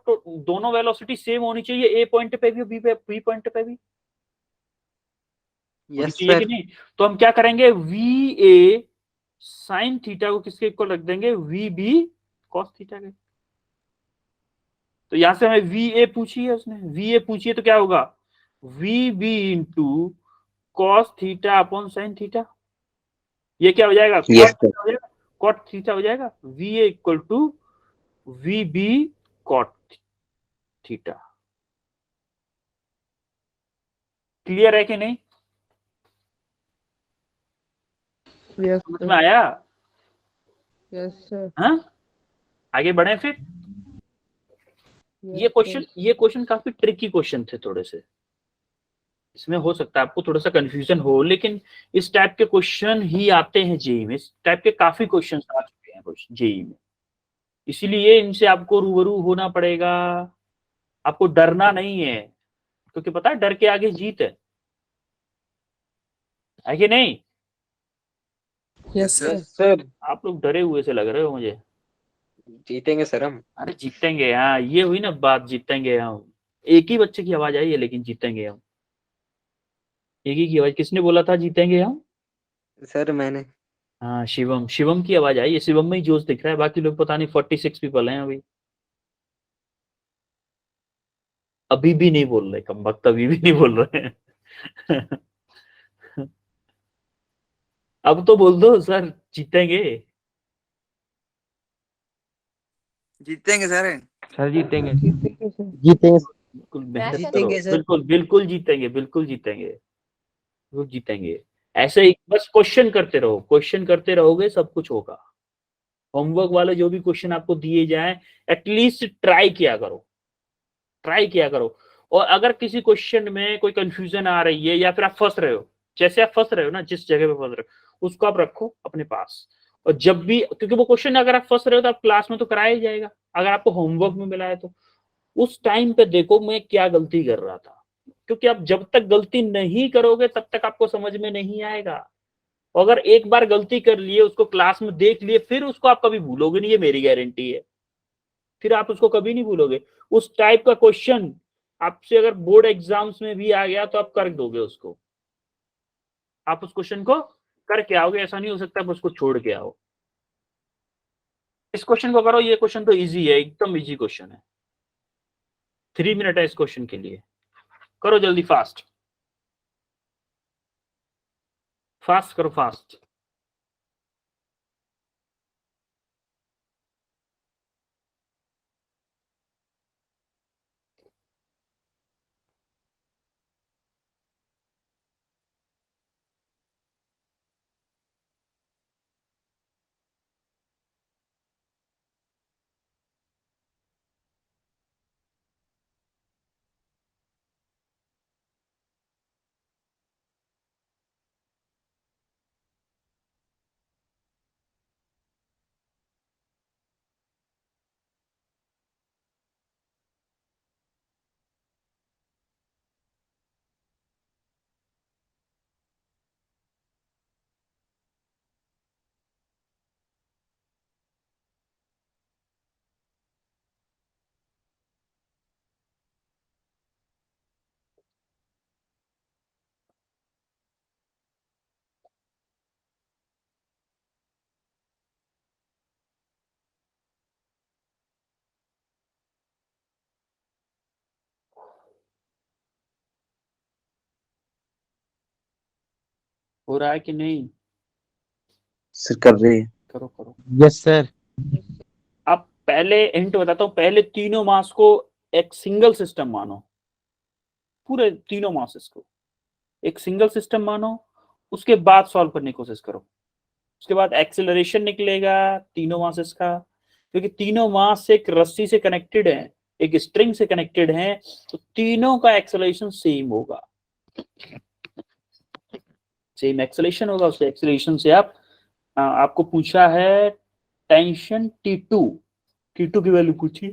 दोनों वेलोसिटी सेम होनी चाहिए, ए पॉइंट पे भी बी पॉइंट पे भी होनी यस चाहिए सर। कि नहीं। तो हम क्या करेंगे, वी ए साइन थीटा को किसके इक्वल रख देंगे, वी बी कॉस थीटा के। तो यहां से हमें वी ए पूछी है, उसने वी ए पूछी है तो क्या होगा, V B into cos theta upon sine theta, ये क्या हो जाएगा, यस सर। कॉट थीटा हो जाएगा, V A equal to V B cot theta. Clear है कि नहीं, Yes, समझ sir. में आया, Yes, sir. हाँ आगे बढ़े फिर। Yes, sir. ये क्वेश्चन काफी ट्रिकी क्वेश्चन थे थोड़े से, इसमें हो सकता है आपको थोड़ा सा कंफ्यूजन हो, लेकिन इस टाइप के क्वेश्चन ही आते हैं जेई में, इस टाइप के काफी क्वेश्चन आ चुके हैं जेई में, इसीलिए इनसे आपको रूबरू होना पड़ेगा, आपको डरना नहीं है, क्योंकि पता है डर के आगे जीत है कि नहीं। Yes, sir. Yes sir. आप लोग डरे हुए से लग रहे हो मुझे, जीतेंगे सर हम। अरे जीतेंगे, हाँ ये हुई ना बात, जीतेंगे हम, एक ही बच्चे की आवाज आई है लेकिन जीतेंगे हम, एक ही की आवाज, किसने बोला था जीतेंगे हम, सर मैंने। हाँ शिवम की आवाज आई है, शिवम में ही जोश दिख रहा है, बाकी लोग पता नहीं 46 पीपल हैं अभी भी नहीं बोल रहे, कम वक्त अभी भी नहीं बोल रहे हैं अब तो बोल दो सर जीतेंगे, जीतेंगे सर। सर जीतेंगे। जीतेंगे sir. जीतेंगे। बिल्कुल मेहनत जीतेंगे करो, सर। बिल्कुल बिल्कुल जीतेंगे, बिल्कुल जीतेंगे, बिल्कुल जीतेंगे। ऐसे ही बस क्वेश्चन करते रहो, क्वेश्चन करते रहोगे सब कुछ होगा। होमवर्क वाले जो भी क्वेश्चन आपको दिए जाए एटलीस्ट ट्राई किया करो, ट्राई किया करो। और अगर किसी क्वेश्चन में कोई कंफ्यूजन आ रही है या फिर आप फंस रहे हो, जैसे आप फंस रहे हो ना, जिस जगह पे फंस रहे हो उसको आप रखो अपने पास, और जब भी, क्योंकि वो क्वेश्चन अगर आप फंस रहे हो तो आप क्लास में तो कराया ही जाएगा, अगर आपको होमवर्क में मिला है तो उस टाइम पे देखो मैं क्या गलती कर रहा था, क्योंकि आप जब तक गलती नहीं करोगे तब तक आपको समझ में नहीं आएगा। अगर एक बार गलती कर लिए, उसको क्लास में देख लिए, फिर उसको आप कभी भूलोगे नहीं, ये मेरी गारंटी है, फिर आप उसको कभी नहीं भूलोगे। उस टाइप का क्वेश्चन आपसे अगर बोर्ड एग्जाम्स में भी आ गया तो आप कर दोगे उसको, आप उस क्वेश्चन को करके आओगे, ऐसा नहीं हो सकता आप उसको छोड़ के आओ। इस क्वेश्चन को करो, ये क्वेश्चन तो इजी है, एकदम इजी क्वेश्चन है, 3 मिनट है इस क्वेश्चन के लिए, करो जल्दी, फास्ट फास्ट करो, फास्ट। हो रहा है कि नहीं? सर कर रहे हैं। करो करो। Yes sir. अब पहले हिंट बताता हूँ, पहले तीनों मास को एक सिंगल सिस्टम मानो, पूरे तीनों मासेस को एक सिंगल सिस्टम मानो, उसके बाद सॉल्व करने की कोशिश करो। उसके बाद एक्सेलरेशन निकलेगा तीनों मासेस का, क्योंकि तीनों मास एक रस्सी से कनेक्टेड है, एक स्ट्रिंग से कनेक्टेड है, तो तीनों का एक्सेलरेशन सेम होगा, सेम एक्सेलरेशन होगा। उस एक्सेलरेशन से आप आपको पूछा है टेंशन T2, T2 की वैल्यू पूछी,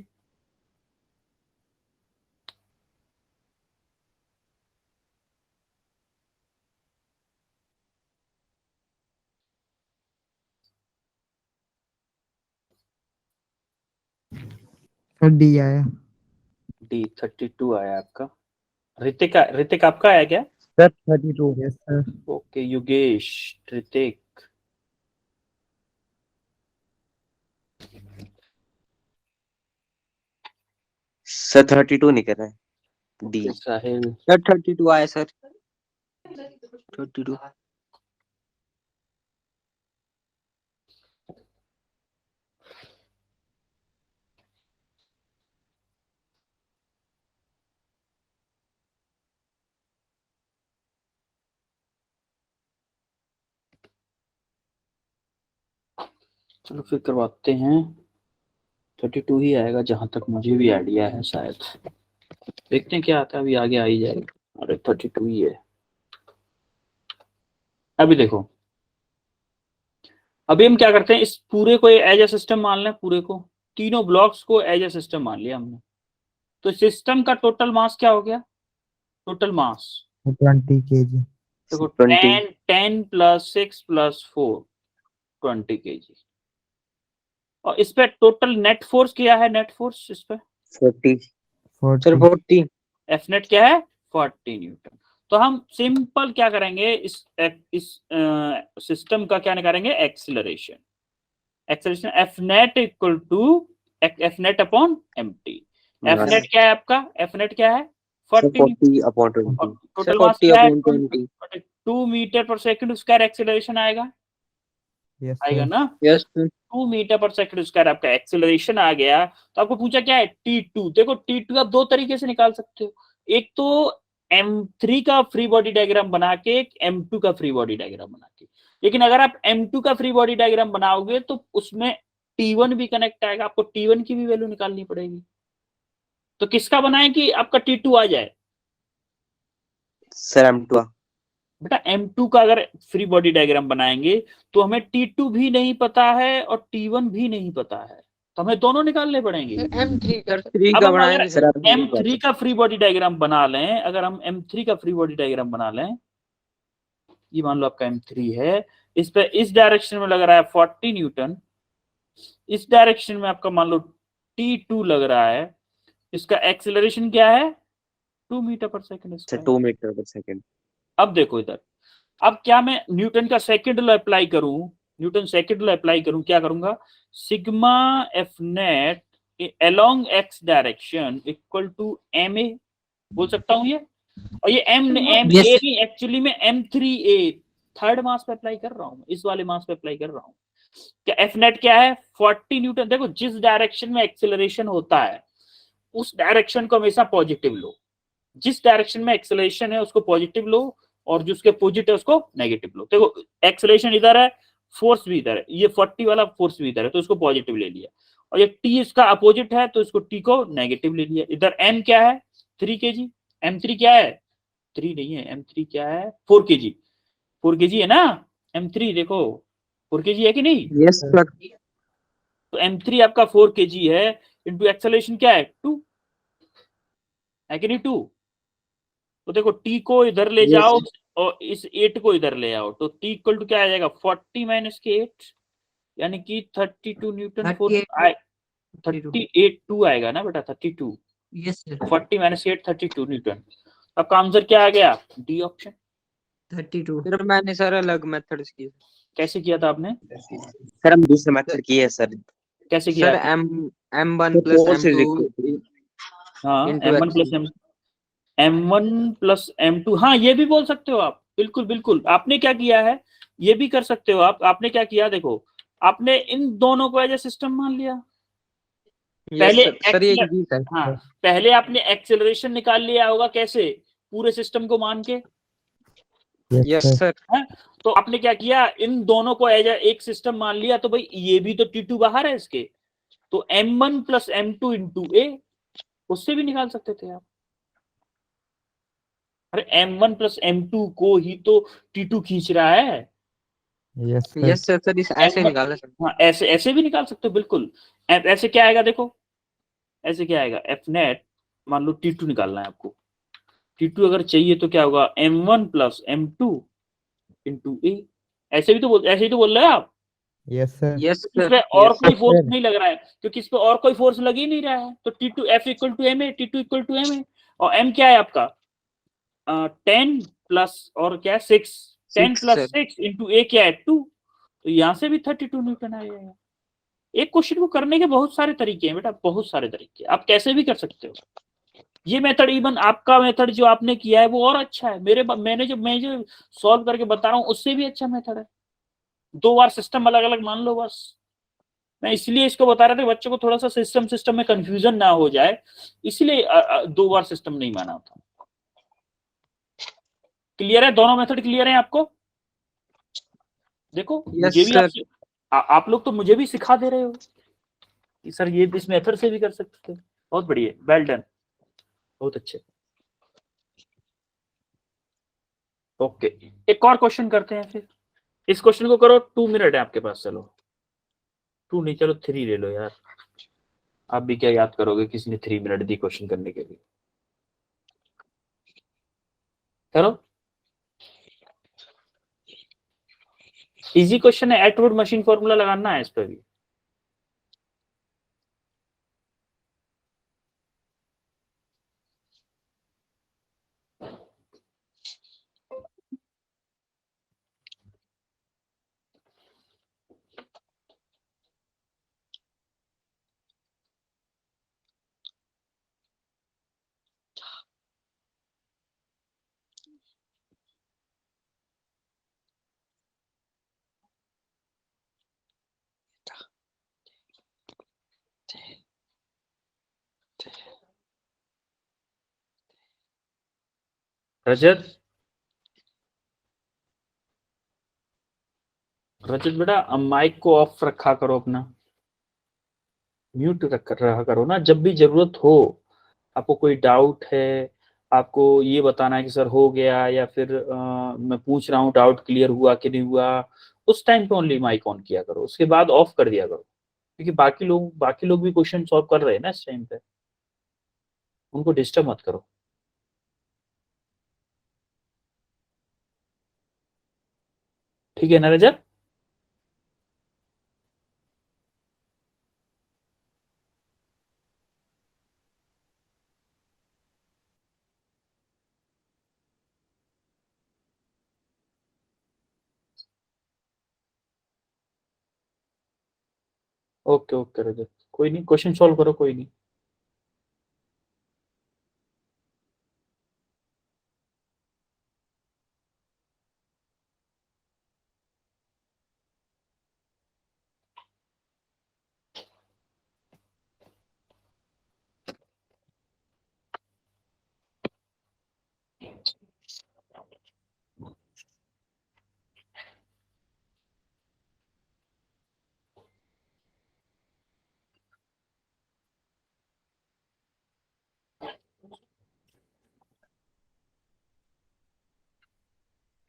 डी आया। D32 आया आपका। ऋतिक आपका आया क्या? सर 32 है sir. Okay Yogesh, Hrithik, sir 32 नहीं कर रहा है। डी साहिल, सर 32 आया सर। 32 चलो फिर करवाते हैं, 32 ही आएगा जहां तक मुझे भी आइडिया है, शायद देखते हैं क्या आता है, अभी आगे आ ही जाएगा। अरे 32 ही है। अभी देखो, अभी हम क्या करते हैं, इस पूरे को एज ए सिस्टम मान लें, पूरे को तीनों ब्लॉक्स को एज ए सिस्टम मान लिया हमने, तो सिस्टम का टोटल मास क्या हो गया, टोटल मास 20 kg। देखो 20 10 प्लस 6 प्लस 4 20 kg। और इस पे टोटल नेट फोर्स क्या है, नेट फोर्स इस पे 40 सर 40। 40 एफ नेट क्या है 40 न्यूटन। तो हम सिंपल क्या करेंगे, इस सिस्टम का क्या निकालेंगे, acceleration, acceleration F net equal to F net upon empty. F net क्या है आपका, एफ नेट क्या है 40 40 अपॉन 20 टोटल सर मास 40 क्या है upon 20 2 meter per second square acceleration आएगा, यस आएगा सर। ना, yes 2 meter per second square आपका एक्सेलरेशन आ गया। तो आपको पूछा क्या है T2, देखो T2 आप दो तरीके से निकाल सकते हो, एक तो M3 का फ्री बॉडी डायग्राम बना के, एक M2 का फ्री बॉडी डायग्राम बना के। लेकिन अगर आप M2 का फ्री बॉडी डायग्राम बनाओगे तो उसमें T1 भी कनेक्ट आएगा, आपको T1 की भी वैल्यू निकालनी पड़ेगी। तो किसका बनाए कि आपका T2 आ जाए, सर M2 बेटा M2 का अगर फ्री बॉडी डायग्राम बनाएंगे तो हमें T2 भी नहीं पता है और T1 भी नहीं पता है, तो हमें दोनों निकालने पड़ेंगे। सर M3 का थ्री अब का हम अगर बनाएंगे सर सर। आप M3 का फ्री बॉडी डायग्राम बना लें, अगर हम M3 का फ्री बॉडी डायग्राम बना लें, ये मान लो आपका M3 है, इस पे इस डायरेक्शन में लग रहा है 40 न्यूटन, इस डायरेक्शन में आपका मान लो T2 लग रहा है, इसका एक्सेलरेशन क्या है 2 meter per second sir square. 2 meter per second. अब देखो इधर, अब क्या मैं न्यूटन का सेकंड लॉ अप्लाई करूं, न्यूटन सेकंड लॉ अप्लाई करूं, क्या करूंगा, sigma F net along X direction equal to M A बोल सकता हूं ये, और ये M M Yes, A sir. नहीं, एक्चुअली में M3A थर्ड मास पे अप्लाई कर रहा हूं, इस वाले मास पे अप्लाई कर रहा हूं। क्या एफ नेट क्या है 40 न्यूटन। देखो जिस डायरेक्शन में एक्सेलरेशन होता है उस डायरेक्शन को हमेशा पॉजिटिव लो, जिस डायरेक्शन में एक्सेलरेशन है उसको पॉजिटिव लो, और जो उसके अपोजिट है उसको नेगेटिव लो। देखो एक्सेलरेशन इधर है, फोर्स भी इधर है, ये 40 वाला फोर्स भी इधर है, तो इसको पॉजिटिव ले लिया, और ये टी इसका अपोजिट है तो इसको टी को नेगेटिव ले लिया। इधर एम क्या है 3 kg, M3 क्या है 3 नहीं है, M3 क्या है 4 kg, 4 kg है ना M3, देखो 4 kg है कि नहीं, यस सर। तो M3 आपका 4 kg है, इंटू एक्सेलरेशन क्या है 2 है कि नहीं 2, तो देखो टी को इधर ले जाओ और इस 8 को इधर ले आओ, तो टी इक्वल टू क्या आ जाएगा 40 माइनस के 8, यानी कि 32 न्यूटन फोर्स 38 2 आएगा ना बेटा 32, यस सर। 40 minus 8 32 Newton. आपका आंसर क्या आ गया डी ऑप्शन। 32 सर। मैंने सर अलग मेथड्स किए। कैसे किया था आपने, सर हम दूसरे मेथड किए है सर। कैसे किया सर आपने? M1 plus force is M2 equal to हाँ into M1 x. Plus M1 plus M2, हाँ ये भी बोल सकते हो आप, बिल्कुल बिल्कुल। आपने क्या किया है, ये भी कर सकते हो आप, आपने क्या किया देखो, आपने इन दोनों को एज ए सिस्टम मान लिया, पहले सर ये इजी है। हाँ पहले आपने एक्सेलरेशन निकाल लिया होगा, कैसे पूरे सिस्टम को मान के, Yes, यस sir. सर। है? तो आपने क्या किया, इन दोनों को एज एक सिस्टम मान लिया, तो भाई ये भी तो T2 बाहर है इसके, तो M1 प्लस M2 इंटू ए, उससे भी निकाल सकते थे आप। अरे M1 प्लस M2 को ही तो T2 खींच रहा है। Yes, sir. Yes sir. Sir इस ऐसे M1 निकाला सर। हाँ ऐसे ऐसे भी निकाल सकते हो बिल्कुल। ऐसे क्या आएगा देखो, ऐसे क्या आएगा एफ नेट, मान लो T2 निकालना है आपको, T2 अगर चाहिए तो क्या होगा M1 प्लस M2 इंटू ए, ऐसे ही तो बोल रहे हैं आप। Yes, sir. यस इस सर। पे और कोई Yes, फोर्स sir. नहीं लग रहा है, क्योंकि इस पे और कोई फोर्स लग ही नहीं रहा है, तो T2 F equal to M A, T2 equal to M A, और M क्या है आपका 10 प्लस और क्या है 6, 10 प्लस 6 इंटू ए क्या है 2, तो यहाँ से भी 32 न्यूटन आ जाएगा। एक क्वेश्चन को करने के बहुत सारे तरीके हैं बेटा, बहुत सारे तरीके, आप कैसे भी कर सकते हो। ये मेथड, इवन आपका मेथड जो आपने किया है वो और अच्छा है, मैं जो सॉल्व करके बता रहा हूँ उससे भी अच्छा मेथड है। 2 बार सिस्टम अलग अलग मान लो बस, मैं इसलिए इसको बता रहा था बच्चों को थोड़ा सा सिस्टम में कंफ्यूजन ना हो जाए, इसलिए 2 बार सिस्टम नहीं माना था। क्लियर है, दोनों मेथड क्लियर है आपको? देखो मुझे भी आप लोग तो मुझे भी सिखा दे रहे हो कि सर ये इस मेथड से भी कर सकते थे, बहुत बढ़िया, वेल डन, बहुत अच्छे। ओके एक और क्वेश्चन करते हैं फिर, इस क्वेश्चन को करो, 2 मिनट है आपके पास, चलो 2 नहीं चलो 3 ले लो यार, आप भी क्या याद करोगे, किसी ने 3 मिनट दी क्वेश्चन करने के लिए, करो। इजी क्वेश्चन है, एटवुड मशीन फॉर्मूला लगाना है इस पर भी। रजत बेटा माइक को ऑफ रखा करो, अपना म्यूट रखा करो ना, जब भी जरूरत हो, आपको कोई डाउट है, आपको ये बताना है कि सर हो गया, या फिर मैं पूछ रहा हूँ डाउट क्लियर हुआ कि नहीं हुआ, उस टाइम पे ओनली माइक ऑन किया करो, उसके बाद ऑफ कर दिया करो, क्योंकि बाकी लोग भी क्वेश्चन सॉल्व कर रहे हैं ना इस टाइम पे, उनको डिस्टर्ब मत करो। ठीक है ना रजत? ओके ओके रजत, कोई नहीं, क्वेश्चन सॉल्व करो, कोई नहीं।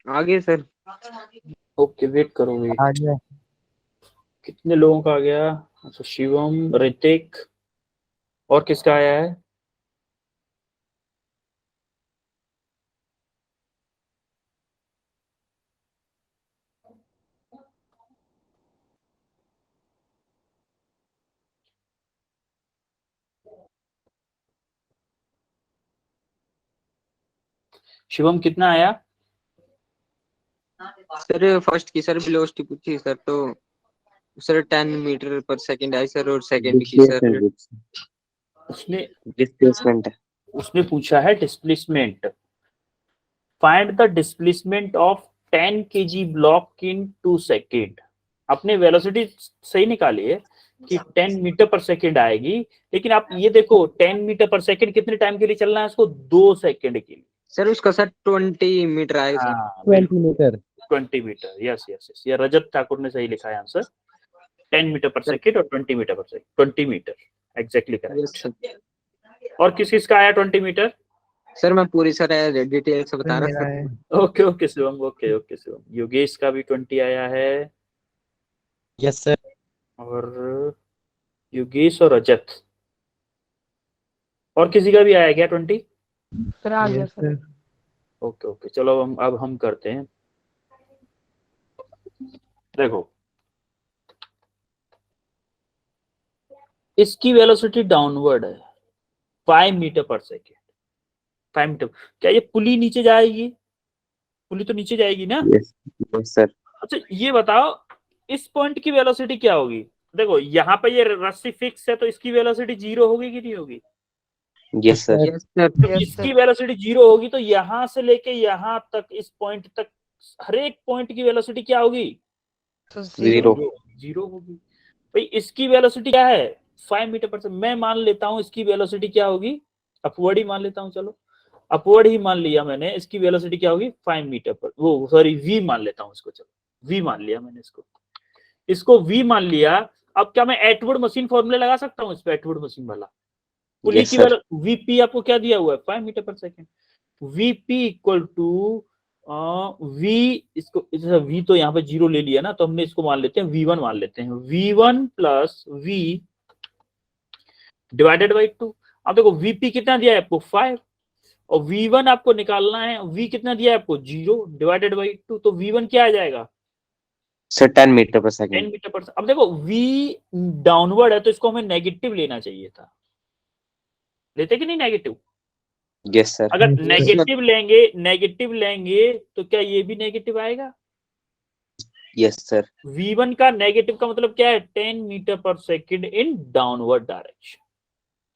आगे सर। ओके वेट करो, वेट। आ गया। कितने लोगों का आ गया? अच्छा, शिवम, ऋतिक, और किसका आया है? शिवम कितना आया? सर फर्स्ट की सर वेलोसिटी पूछी सर, तो सर 10 मीटर पर सेकंड आई सर, और सेकंड की सर उसने डिस्प्लेसमेंट है। उसने पूछा है displacement. Find the displacement of 10 kg block in 2 second. अपने वेलोसिटी सही निकाली है कि 10 मीटर पर सेकेंड आएगी, लेकिन आप ये देखो 10 मीटर पर सेकेंड कितने टाइम के लिए चलना है उसको? 2 सेकेंड के लिए। सर उसका सर 20 मीटर आएगा सर। हाँ 20 meter. 20 meter, yes yes yes, ये रजत ठाकुर ने सही लिखा है आंसर। 10 मीटर पर सेकेंड और 20 meter per second, 20 meter exactly yes correct. Sir. और किस किस का आया 20 मीटर? सर मैं पूरी सर डिटेल से बता रहा मेरा हूँ। है। Okay okay Shivam, okay okay Shivam. Yogesh का भी 20 आया है, यस सर। और योगेश और रजत, और किसी का भी आया क्या 20? सर आ गया yes sir. Sir. Okay okay, चलो अब हम करते हैं। देखो, इसकी वेलोसिटी डाउनवर्ड है 5 मीटर पर सेकेंड। 5 मीटर, क्या ये पुली नीचे जाएगी? पुली तो नीचे जाएगी ना? Yes yes sir. अच्छा ये बताओ, इस पॉइंट की वेलोसिटी क्या होगी? देखो यहाँ पे ये रस्सी फिक्स है, तो इसकी वेलोसिटी 0 होगी कि नहीं होगी? Yes sir. Yes sir. जब इसकी वेलोसिटी 0 होगी तो यहां से लेके यहां तक, इस पॉइंट तक, हर एक पॉइंट की वेलोसिटी क्या होगी? तो जीरो। 0 होगी। भाई इसकी वेलोसिटी क्या है? 5 मीटर पर सेकंड। मैं मान लेता हूं इसकी वेलोसिटी क्या होगी, अपवर्ड ही मान लेता हूं, चलो अपवर्ड ही मान लिया मैंने। इसकी वेलोसिटी क्या होगी? 5 मीटर पर, वो सॉरी वी मान लेता हूं इसको, चलो वी मान लिया मैंने इसको वी मान लिया। अब क्या मैं एटवर्ड मशीन फॉर्मूला लगा सकता हूँ इस पे? एटवर्ड मशीन वाला पुली यस की सर। वीपी आपको क्या दिया हुआ है? 5 meter per second. VP equal to V, इसको वी तो यहाँ पे 0 ले लिया ना, तो हमने इसको मान लेते हैं V1 मान लेते हैं। V1 plus V divided by 2। अब देखो वीपी कितना दिया है आपको? 5, और V1 आपको निकालना है, V कितना दिया है आपको? 0 डिवाइडेड बाई 2, तो V1 क्या आ जाएगा? सर 10 मीटर पर 10 सेकंड। मीटर पर। अब देखो V डाउनवर्ड है तो इसको हमें नेगेटिव लेना चाहिए था, लेते कि नहीं नेगेटिव? Yes sir. अगर Yes, नेगेटिव लेंगे तो क्या ये भी नेगेटिव आएगा? Yes sir. V1 का नेगेटिव का मतलब क्या है? 10 meter per second in downward direction.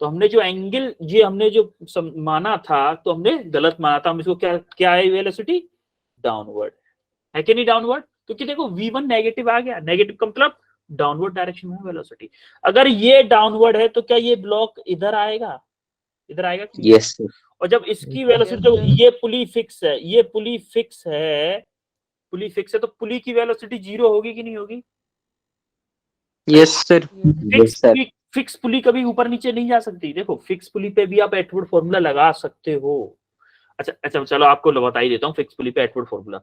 तो हमने जो एंगल, ये हमने जो माना था, तो हमने गलत माना था। हम इसको क्या क्या है वेलोसिटी? डाउनवर्ड है कि नहीं? डाउनवर्ड, क्योंकि देखो V1 नेगेटिव आ गया, नेगेटिव का मतलब डाउनवर्ड डायरेक्शन में वेलोसिटी। अगर ये डाउनवर्ड है तो क्या ये ब्लॉक इधर आएगा? इधर आएगा कि नहीं? Yes sir. और जब इसकी वेलोसिटी, तो ये पुली फिक्स है, ये पुली फिक्स है, पुली फिक्स है, तो पुली की वेलोसिटी 0 होगी कि नहीं होगी? Yes sir. Yes sir. Fix pulley कभी ऊपर नीचे नहीं जा सकती। देखो फिक्स पुली पे भी आप एटवर्ड फॉर्मूला लगा सकते हो, अच्छा चलो आपको बता ही देता हूँ फिक्स पुली पे एटवर्ड फॉर्मूला।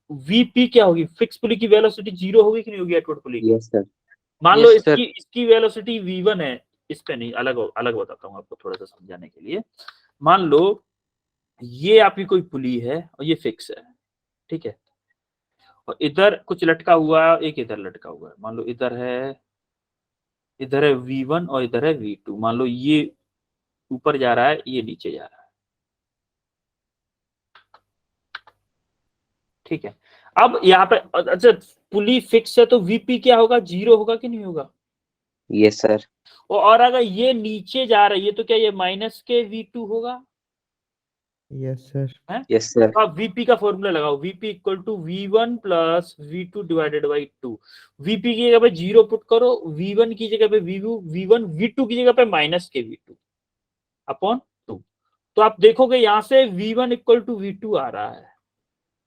वीपी क्या होगी, फिक्स पुली की वेलोसिटी 0 होगी कि नहीं होगी एटवर्ड पुली की? Yes sir. मान लो Yes, sir. इसकी वेलोसिटी v1 है, इस पे नहीं, अलग अलग बताता हूँ आपको थोड़ा सा समझाने के लिए। मान लो ये आपकी कोई पुली है और ये फिक्स है, ठीक है, और इधर कुछ लटका हुआ है, एक इधर लटका हुआ है, मान लो इधर है v1 और इधर है v2। मान लो ये ऊपर जा रहा है, ये नीचे जा रहा है, ठीक है। अब यहाँ पे अच्छा पुली फिक्स है तो वीपी क्या होगा, 0 होगा कि नहीं होगा? Yes sir. और अगर ये नीचे जा रही है तो क्या ये माइनस के v2 होगा? Yes, sir. है? Yes sir. तो आप वीपी का फॉर्मूला लगाओ, VP equal to v1 plus v2 divided by 2। VP की जगह पे 0 पुट करो, v1 की जगह पे v1, v2 की जगह पे माइनस के v2 अपॉन 2। तो आप देखोगे यहां से v1 इक्वल टू v2 आ रहा है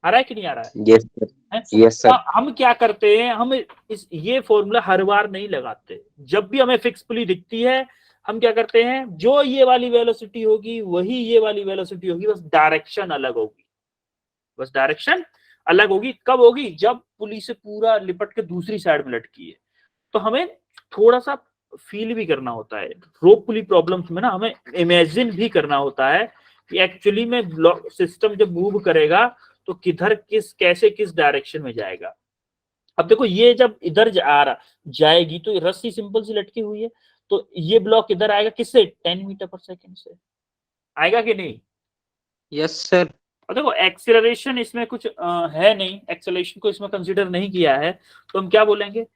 कि नहीं आ रहा है? Yes sir. हैं? यस तो सर। हम क्या करते हैं, हम ये फॉर्मूला हर बार नहीं लगाते। जब भी हमें फिक्स पुली दिखती है हम क्या करते हैं, जो ये वाली वेलोसिटी होगी वही ये वाली वेलोसिटी होगी, बस डायरेक्शन अलग होगी, बस डायरेक्शन अलग होगी। कब होगी, जब पुली से पूरा लिपट के दूसरी साइड में लटकी है। तो हमें थोड़ा सा फील भी करना होता है रोप पुली प्रॉब्लम्स में ना, हमें इमेजिन भी करना होता है कि एक्चुअली में सिस्टम जब मूव करेगा तो किधर कैसे किस डायरेक्शन में जाएगा। अब देखो ये जब इधर जाएगी तो रस्सी सिंपल सी लटकी हुई है, तो ये ब्लॉक इधर आएगा किससे, 10 मीटर पर सेकेंड से आएगा कि नहीं? Yes, sir. और देखो एक्सेलरेशन इसमें कुछ है नहीं, एक्सेलरेशन को इसमें कंसीडर नहीं किया है, तो हम क्या बोलेंगे,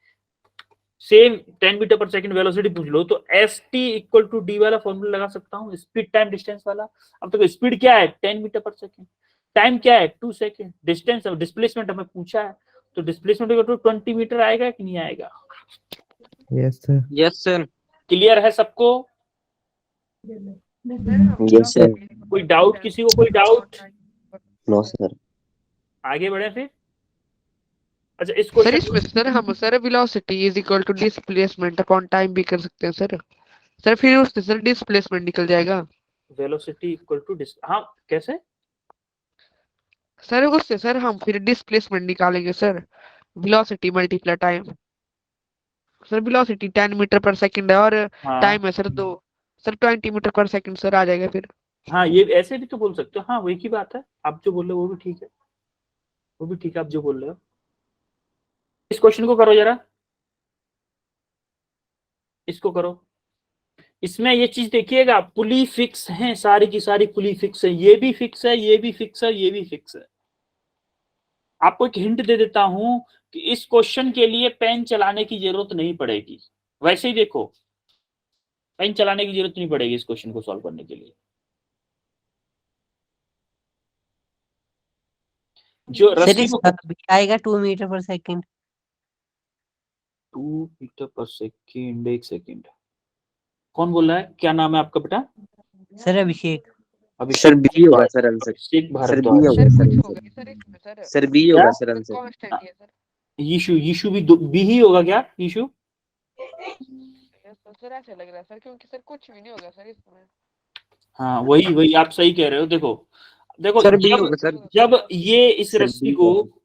same 10 meter per second velocity पूछ लो तो S T equal to D वाला फॉर्मूला लगा सकता हूँ, स्पीड टाइम डिस्टेंस वाला। अब देखो स्पीड क्या है 10 मीटर पर सेकंड, टाइम क्या है 2 सेकंड, डिस्टेंस डिस्प्लेसमेंट हमें पूछा है, तो डिस्प्लेसमेंट इक्वल टू 20 मीटर आएगा कि नहीं आएगा? Yes, sir. Yes, sir. Clear है सबको? Yes sir. कोई डाउट किसी को, कोई डाउट? No sir. आगे बढ़े फिर। अच्छा इस सर क्वेश्चन इसमें सर हम sir velocity is equal to displacement upon time भी कर सकते हैं सर। सर फिर उससे सर डिस्प्लेसमेंट निकल जाएगा वेलोसिटी इक्वल टू हाँ कैसे? सर, उससे सर हम फिर डिस्प्लेसमेंट निकालेंगे sir, velocity multiply time. Sir velocity 10 meter per second है और हाँ टाइम है sir 2, sir 20 meter per second sir आ जाएगा फिर। हाँ ये ऐसे भी तो बोल सकते हो, हाँ वही की बात है, आप जो बोल रहे हो वो भी ठीक है, वो भी ठीक है आप जो बोल रहे हो। इस क्वेश्चन को करो जरा, इसको करो। इसमें ये चीज देखिएगा, पुली फिक्स है, सारी की सारी पुली फिक्स है, ये भी फिक्स है, ये भी फिक्स है, ये भी फिक्स है। आपको एक हिंट दे देता हूं कि इस क्वेश्चन के लिए पेन चलाने की जरूरत नहीं पड़ेगी। वैसे ही देखो पेन चलाने की जरूरत नहीं पड़ेगी इस क्वेश्चन को सॉल्व करने के लिए। जो सर रस्सी इसका को भी आएगा 2 meter per second. 2 meter per second, एक सेकेंड, कौन बोल रहा है, क्या नाम है आपका बेटा? सर अभिषेक। सर अभिषेक बी होगा सर आंसर। अभिषेक सर बी भारद्वाज। होगा सर सर कुछ आंसर। होगा सर इसमें सर, सर बी क्या? होगा सर आंसर। कांस्टेंट ही है सर। यीशु भी बी ही होगा क्या, यीशु? सर ऐसे लग रहा है सर, क्योंकि सर कुछ भी नहीं होगा सर इसमें। हाँ वही वही आप सही कह रहे हो। देखो देखो Sir, B जब होगा सर। जब ये इस सर रस्सी बी को होगा।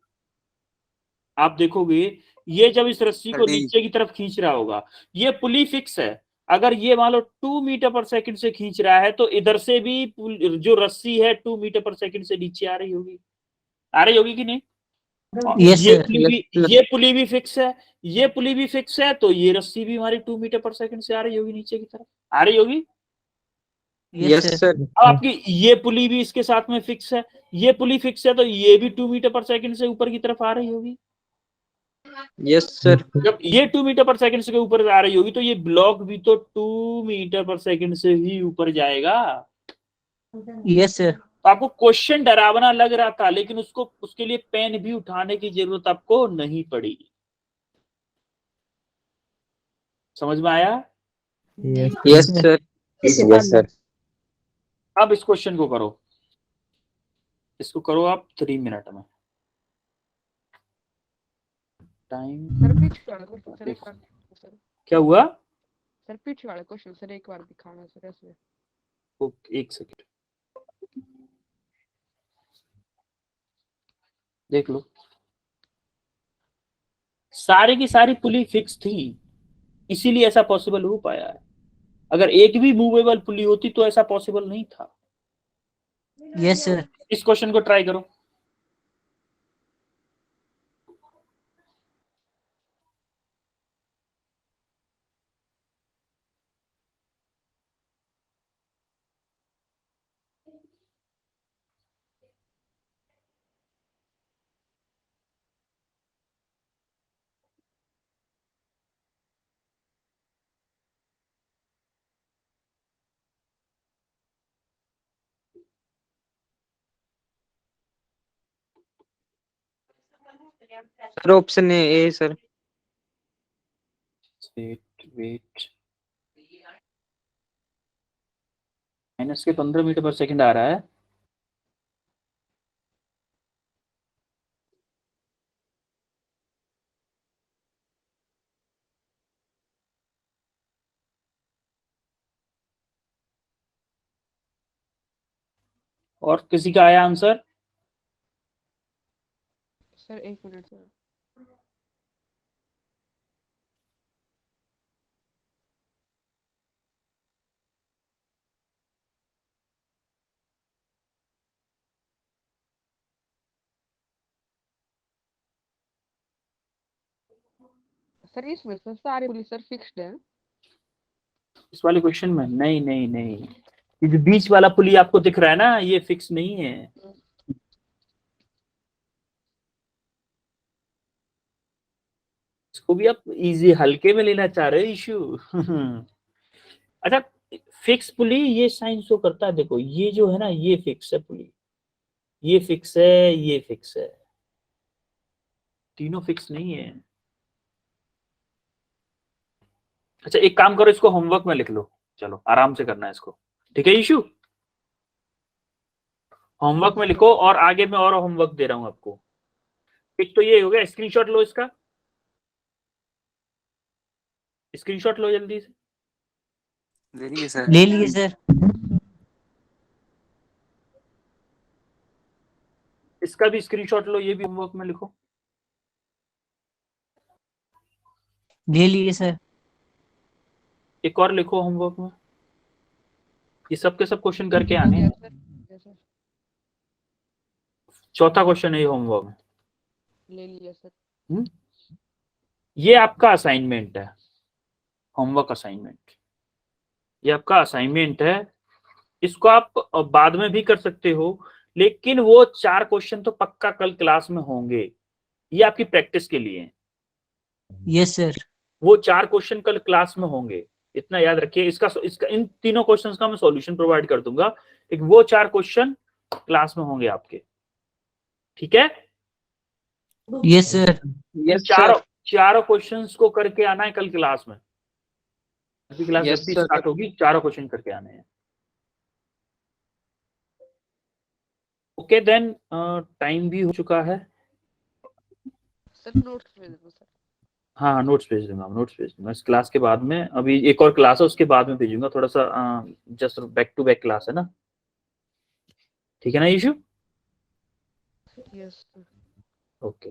आप देखोगे, ये जब इस रस्सी सर को D। नीचे की तरफ खींच रहा होगा, ये पुली फिक्स है। अगर ये मान लो 2 मीटर पर सेकंड से खींच रहा है तो इधर से भी जो रस्सी है 2 मीटर पर सेकंड से नीचे आ रही होगी, आ रही होगी कि नहीं? और यस ये सर। पुली Yes, भी sir. ये पुली भी फिक्स है, ये पुली भी फिक्स है, तो ये रस्सी भी हमारी 2 मीटर पर सेकंड से आ रही होगी, नीचे की तरफ आ रही होगी। Yes, sir. अब आपकी ये पुली भी इसके साथ में फिक्स है, ये पुली फिक्स है, तो ये भी 2 मीटर पर सेकंड से ऊपर की तरफ आ रही होगी। Yes, sir. जब ये 2 मीटर पर सेकंड से ऊपर आ रही होगी तो ये ब्लॉक भी तो 2 मीटर पर सेकंड से ही ऊपर जाएगा। Yes sir. तो आपको क्वेश्चन डरावना लग रहा था, लेकिन उसको उसके लिए पेन भी उठाने की जरूरत आपको नहीं पड़ी। समझ में आया? Yes, Yes, sir. Yes sir. अब इस क्वेश्चन को करो, इसको करो आप 3 मिनट में। टाइम सर पीछे वाला क्वेश्चन सर एक बार सर, क्या हुआ? सर पीछे वाला क्वेश्चन सर एक बार दिखाना सर ऐसे। ओके एक सेकंड। देख लो, सारे की सारी पुली फिक्स थी, इसीलिए ऐसा पॉसिबल हो पाया है। अगर एक भी मूवेबल पुली होती तो ऐसा पॉसिबल नहीं था। Yes sir. इस क्वेश्चन को ट्राई करो। Sir option A sir. Wait, minus के 15 मीटर पर सेकंड आ रहा है। और किसी का आया answer? Sir 1 minute sir. Sir इसमें सर सारे पुलिस सर फिक्स्ड है। इस वाले क्वेश्चन में नहीं नहीं नहीं, ये जो बीच वाला पुली आपको दिख रहा है ना, ये फिक्स नहीं है। इसको भी आप इजी हल्के में लेना चाह रहे हो इशू। अच्छा, फिक्स पुली ये साइन शो करता है, देखो ये जो है ना, ये फिक्स है पुली, ये फिक्स है, ये फिक्स है, तीनों फिक्स नहीं है। अच्छा एक काम करो, इसको होमवर्क में लिख लो, चलो आराम से करना है इसको, ठीक है इशू? होमवर्क में लिखो, और आगे मैं और होमवर्क दे रहा हूं आपको। एक तो ये हो गया, स्क्रीनशॉट लो इसका, स्क्रीनशॉट लो जल्दी से। ले लिए सर। ले लिए सर। इसका भी स्क्रीनशॉट लो, ये भी होमवर्क में लिखो। ले लिए सर। एक और लिखो होमवर्क में, ये सब के सब क्वेश्चन करके आने हैं। Yes sir. चौथा क्वेश्चन है ये होमवर्क में। ले लिया सर। ये आपका असाइनमेंट है, होमवर्क असाइनमेंट, ये आपका असाइनमेंट है। इसको आप बाद में भी कर सकते हो, लेकिन वो 4 क्वेश्चन तो पक्का कल क्लास में होंगे, ये आपकी प्रैक्टिस के लिए है। Yes sir. वो 4 क्वेश्चन कल क्लास में होंगे, इतना याद रखिए। इसका इन तीनों क्वेश्चंस का मैं सॉल्यूशन प्रोवाइड कर दूंगा, लेकिन वो 4 क्वेश्चन क्लास में होंगे आपके, ठीक है? Yes sir. यस चारों क्वेश्चंस को करके आना है कल क्लास में, अभी क्लास Yes, जब भी sir. स्टार्ट होगी चारों क्वेश्चन करके आने हैं। ओके देन, टाइम भी हो चुका है। सर नोट्स भेज दो सर। हाँ नोट्स भेज दूंगा, नोट्स भेज दूंगा इस क्लास के बाद में। अभी एक और क्लास है, उसके बाद में भेजूंगा, थोड़ा सा just back to back class है ना, ठीक है ना इशू? Yes sir. ओके।